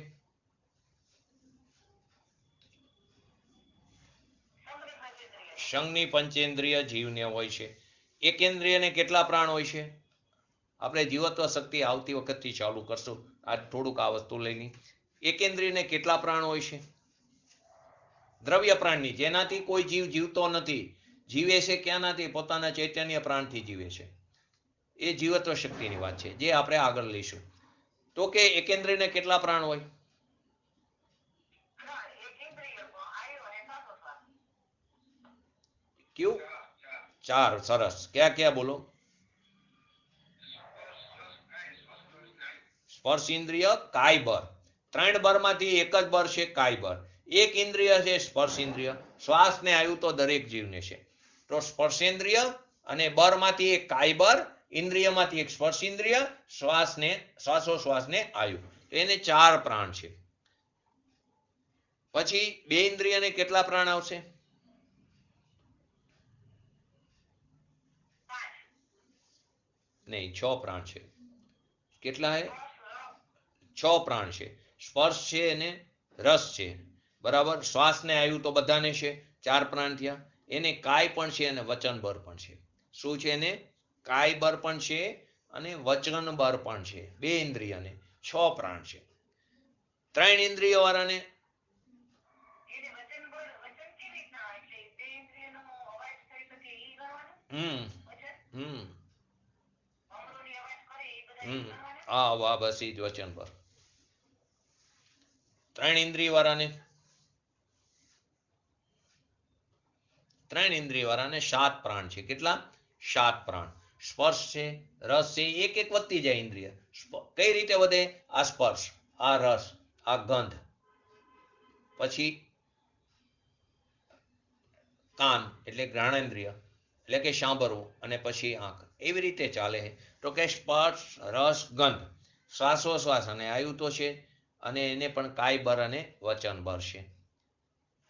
સંઘની પંચેન્દ્રિય જીવને હોય છે. એક ઇન્દ્રિયને કેટલા પ્રાણ હોય છે? આપણે જીવત્વ શક્તિ આવતી વખતથી ચાલુ કરશું. આ થોડુંક આ વસ્તુ લઈને, એક ઇન્દ્રિયને કેટલા પ્રાણ હોય છે? દ્રવ્ય પ્રાણની, જેનાથી કોઈ જીવ જીવતો નથી. જીવે છે ક્યાંનાથી? પોતાના ચૈતન્ય પ્રાણથી જીવે છે. એ જીવત્વ શક્તિની વાત છે, જે આપણે આગળ લઈશું. તો કે એકેન્દ્રિયને કેટલા પ્રાણ હોય? ક્યું? 4. સરસ. ક્યાં ક્યાં બોલો? સ્પર્શ ઇન્દ્રિય, કાય બર. 3 બરમાંથી એક જ બર છે કાય બર. એક ઇન્દ્રિય છે સ્પર્શ ઇન્દ્રિય. શ્વાસ ને આયુ તો દરેક જીવને છે. તો સ્પર્શેન્દ્રિય અને બરમાંથી એક કાય બર, ઇન્દ્રિયમાંથી એક સ્પર્શ ઇન્દ્રિય, શ્વાસોશ્વાસને આયુ. તો એને 4 પ્રાણ છે. પછી બે ઇન્દ્રિયને કેટલા પ્રાણ આવશે? નહીં, 6 પ્રાણ છે. કેટલા હે? 6 પ્રાણ છે. સ્પર્શ છે અને રસ છે, બરાબર. શ્વાસ ને આવ્યું તો બધાને છે, 4 પ્રાણ થયા. એને કાય પણ છે અને વચન બર પણ છે. શું છે? એને કાય બર પણ છે અને વચન બર પણ છે. બે ઇન્દ્રિયને 6 પ્રાણ છે. 3 ઇન્દ્રિયો વાળાને હમ હમ હા વાહ, બસ એ જ વચન પર. 3 ઇન્દ્રિય વાળાને 7 પ્રાણ છે. કેટલા? 7 પ્રાણ. સ્પર્શ છે, રસ છે, એક એક વધતી જાય ઇન્દ્રિય. કઈ રીતે વધે? આ સ્પર્શ, આ રસ, આ ગંધ, પછી કાન એટલે જ્ઞાનેન્દ્રિય એટલે કે સાંભળવું, અને પછી આંખ. એવી રીતે ચાલે. તો કે સ્પર્શ, રસ, ગંધ, શ્વાસોશ્વાસ અને આયુ તો છે, અને એને પણ કાય બર અને વચન બર છે.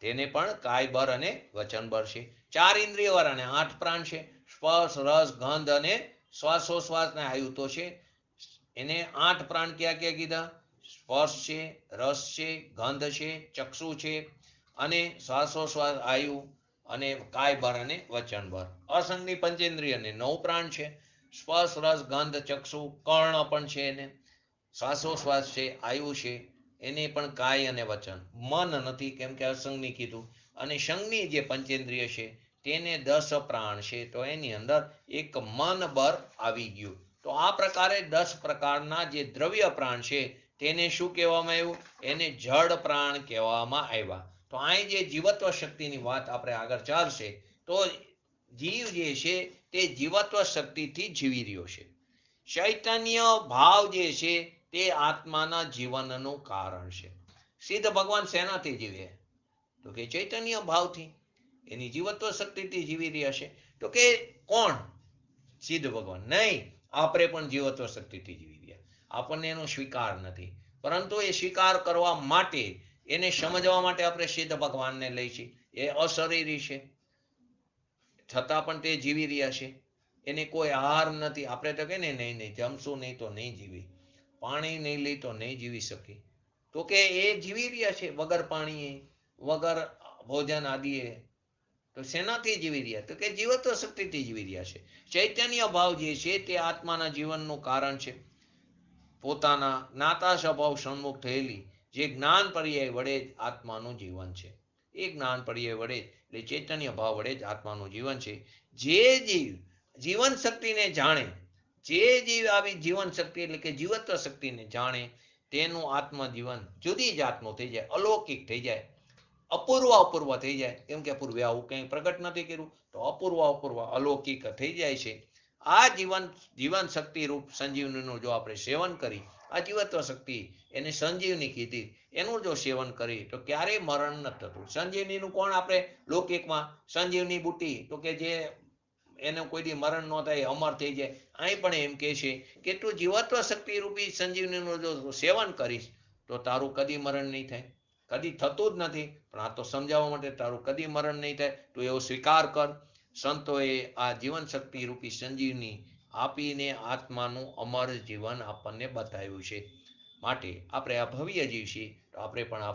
તેને પણ કાય બર અને વચન બર છે. 4 ઇન્દ્રિય વાળાને 8 પ્રાણ છે. સ્પર્શ, રસ, ગંધ અને શ્વાસોશ્વાસ ને આયુ તો છે. એને 8 પ્રાણ ક્યાં ક્યાં કીધા? સ્પર્શ છે, રસ છે, ગંધ છે, ચક્ષુ છે, અને શ્વાસોશ્વાસ આયુ, અને કાય બર અને વચન બર. અસંગની પંચેન્દ્રિયને 9 પ્રાણ છે. સ્પર્શ, રસ, ગંધ, ચક્ષુ, કર્ણ પણ છે. એને શ્વાસોશ્વાસ છે, આયુ છે, એને પણ કાય અને વચન. મન નથી, કેમ કે અસંગની કીધું. અને સંગની જે પંચેન્દ્રિય છે તેને 10 પ્રાણ છે. તો એની અંદર એક મન બર આવી ગયું. તો આ પ્રકારે 10 પ્રકારના જે દ્રવ્ય પ્રાણ છે તેને શું કહેવામાં આવ્યું? એને જડ પ્રાણ કહેવામાં આવ્યા. તો અહીં જે જીવત્વ શક્તિની વાત આપણે આગળ ચાલશે, તો જીવ જે છે તે જીવત્વ શક્તિથી જીવી રહ્યો છે. ચૈતન્ય ભાવ જે છે તે આત્માના જીવનનું કારણ છે. સિદ્ધ ભગવાન શેનાથી જીવે? તો કે ચૈતન્ય ભાવથી, એની જીવત્વ શક્તિથી જીવી રહ્યા છે. તો કે કોણ? સિદ્ધ ભગવાન નહીં, આપણે પણ જીવત્વ શક્તિથી જીવી રહ્યા. આપણને એનો સ્વીકાર નથી, પરંતુ એ સ્વીકાર કરવા માટે, એને સમજવા માટે આપણે સિદ્ધ ભગવાનને લઈ છીએ. એ અશરીરી છે, છતાં પણ તે જીવી રહ્યા છે. એને કોઈ આહાર નથી. આપણે તો કે નહીં નહીં, જમશું નહીં તો નહીં જીવી, પાણી નહીં લઈ તો નહીં જીવી શકી. તો કે એ જીવી રહ્યા છે વગર પાણીએ, વગર ભોજન આદિએ. તો શેનાથી જીવી રહ્યા? તો કે જીવત્વ શક્તિથી જીવી રહ્યા છે. ચૈતન્ય ભાવ જે છે તે આત્માના જીવનનું કારણ છે. પોતાના જ્ઞાતા સ્વભાવ સન્મુખ થયેલી જે જ્ઞાન પર્યાય વડે જ આત્માનું જીવન છે. એ જ્ઞાન પર્યાય વડે એટલે ચૈતન્ય ભાવ વડે જ આત્માનું જીવન છે. જે જીવ જીવન શક્તિને જાણે, જે જીવ આવી જીવન શક્તિ એટલે કે જીવત્વ શક્તિને જાણે, તેનું આત્મજીવન જુદી જાતનું થઈ જાય, અલૌકિક થઈ જાય, અપૂર્વ થઈ જાય. કેમ કે પૂર્વે આવું કંઈ પ્રગટ નથી કર્યું, તો અપૂર્વ અલૌકિક થઈ જાય છે. આ જીવન શક્તિ રૂપ સંજીવનીનું જો આપણે સેવન કરી, આ જીવત્વ શક્તિ એને સંજીવની કીધી, એનું જો સેવન કરી તો ક્યારેય મરણ નથી થતું. સંજીવનીનું કોણ? આપણે લૌકિકમાં સંજીવની બુટ્ટી, તો કે જે એનું કોઈ દી મરણ ન થાય, અમર થઈ જાય. અહીં પણ એમ કહે છે કે તું જીવત્વ શક્તિ રૂપી સંજીવનીનું જો સેવન કરીશ તો તારું કદી મરણ નહીં થાય. કદી થતું જ નથી, પણ આ તો સમજાવવા માટે, તારું કદી મરણ નહીં થાય, તું એવો સ્વીકાર કર. સંતોએ આ જીવન શક્તિ રૂપી સંજીવની આપીને આત્માનું અમર જીવન આપણને બતાવ્યું છે. માટે આપણે આ ભવ્ય જીવ છીએ, તો આપણે પણ આ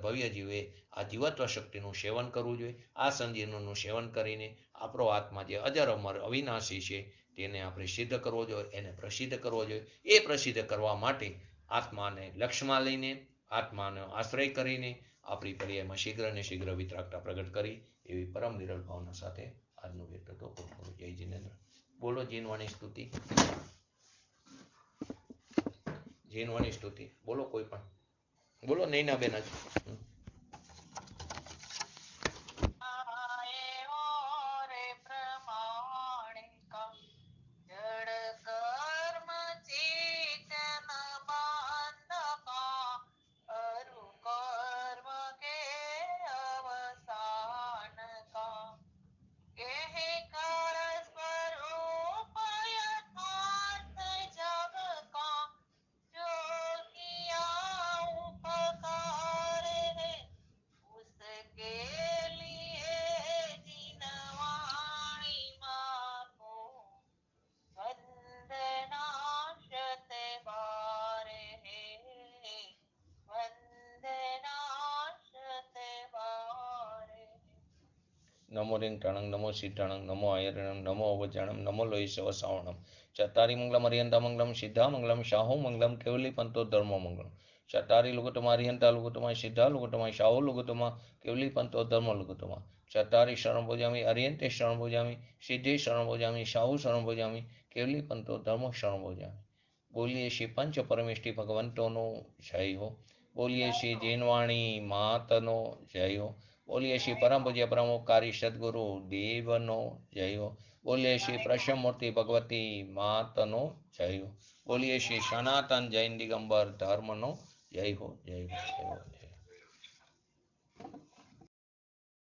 ભવ્ય જીવે આ જીવત્વ શક્તિનું સેવન કરવું જોઈએ. આ સંજીવનનું સેવન કરીને આપણો આત્મા જે અજર અમર અવિનાશી છે તેને આપણે સિદ્ધ કરવો જોઈએ, એને પ્રસિદ્ધ કરવો જોઈએ. એ પ્રસિદ્ધ કરવા માટે આત્માને લક્ષ્યમાં લઈને, આત્માનો આશ્રય કરીને આપણી પર્યાયમાં શીઘ્ર ને શીઘ્ર વિતરાગતા પ્રગટ કરી, એવી પરમ વિરલ ભાવના સાથે આજનું વ્યક્તિત્વ પૂરું કરું. જય જીનેન્દ્ર. બોલો જીનવાણી સ્તુતિ. જીનવાણી સ્તુતિ બોલો, કોઈ પણ બોલો. નૈના બેન જ नमो रिंगटाणं नमो सिद्धाणं नमो आयरणं नमो अवजाणं नमो लोहि सवसावणं चत्तारि मंगलम अरिहंता मंगलम सिद्धा मंगलम शाहो मंगलम केवली पंतो धर्मो मंगलम चत्तारि लुगुतमा अरिहंता लुगुतमा सिद्धा लुगुतमा शाहो लुगुतमा केवली पंतो धर्मो लुगुतमा चत्तारि शरण भोजामि अरिहंते शरण भोजामि सिद्धे शरण भोजामि शाहु शरण भोजामि केवली पंतो धर्मो शरण भोजामि। बोलिए श्री पंच परमेष्टि भगवंतोनो जय हो। बोलिए श्री जीनवाणी मातनो जय हो। बोलिए श्री परम पूज्य परमोपकारी सदगुरु देवनो जय हो। बोलिए श्री प्रसन्न मूर्ति भगवती मातनो जय हो। बोलिए श्री सनातन जैन दिगंबर धर्मनो जय हो जय हो जय हो।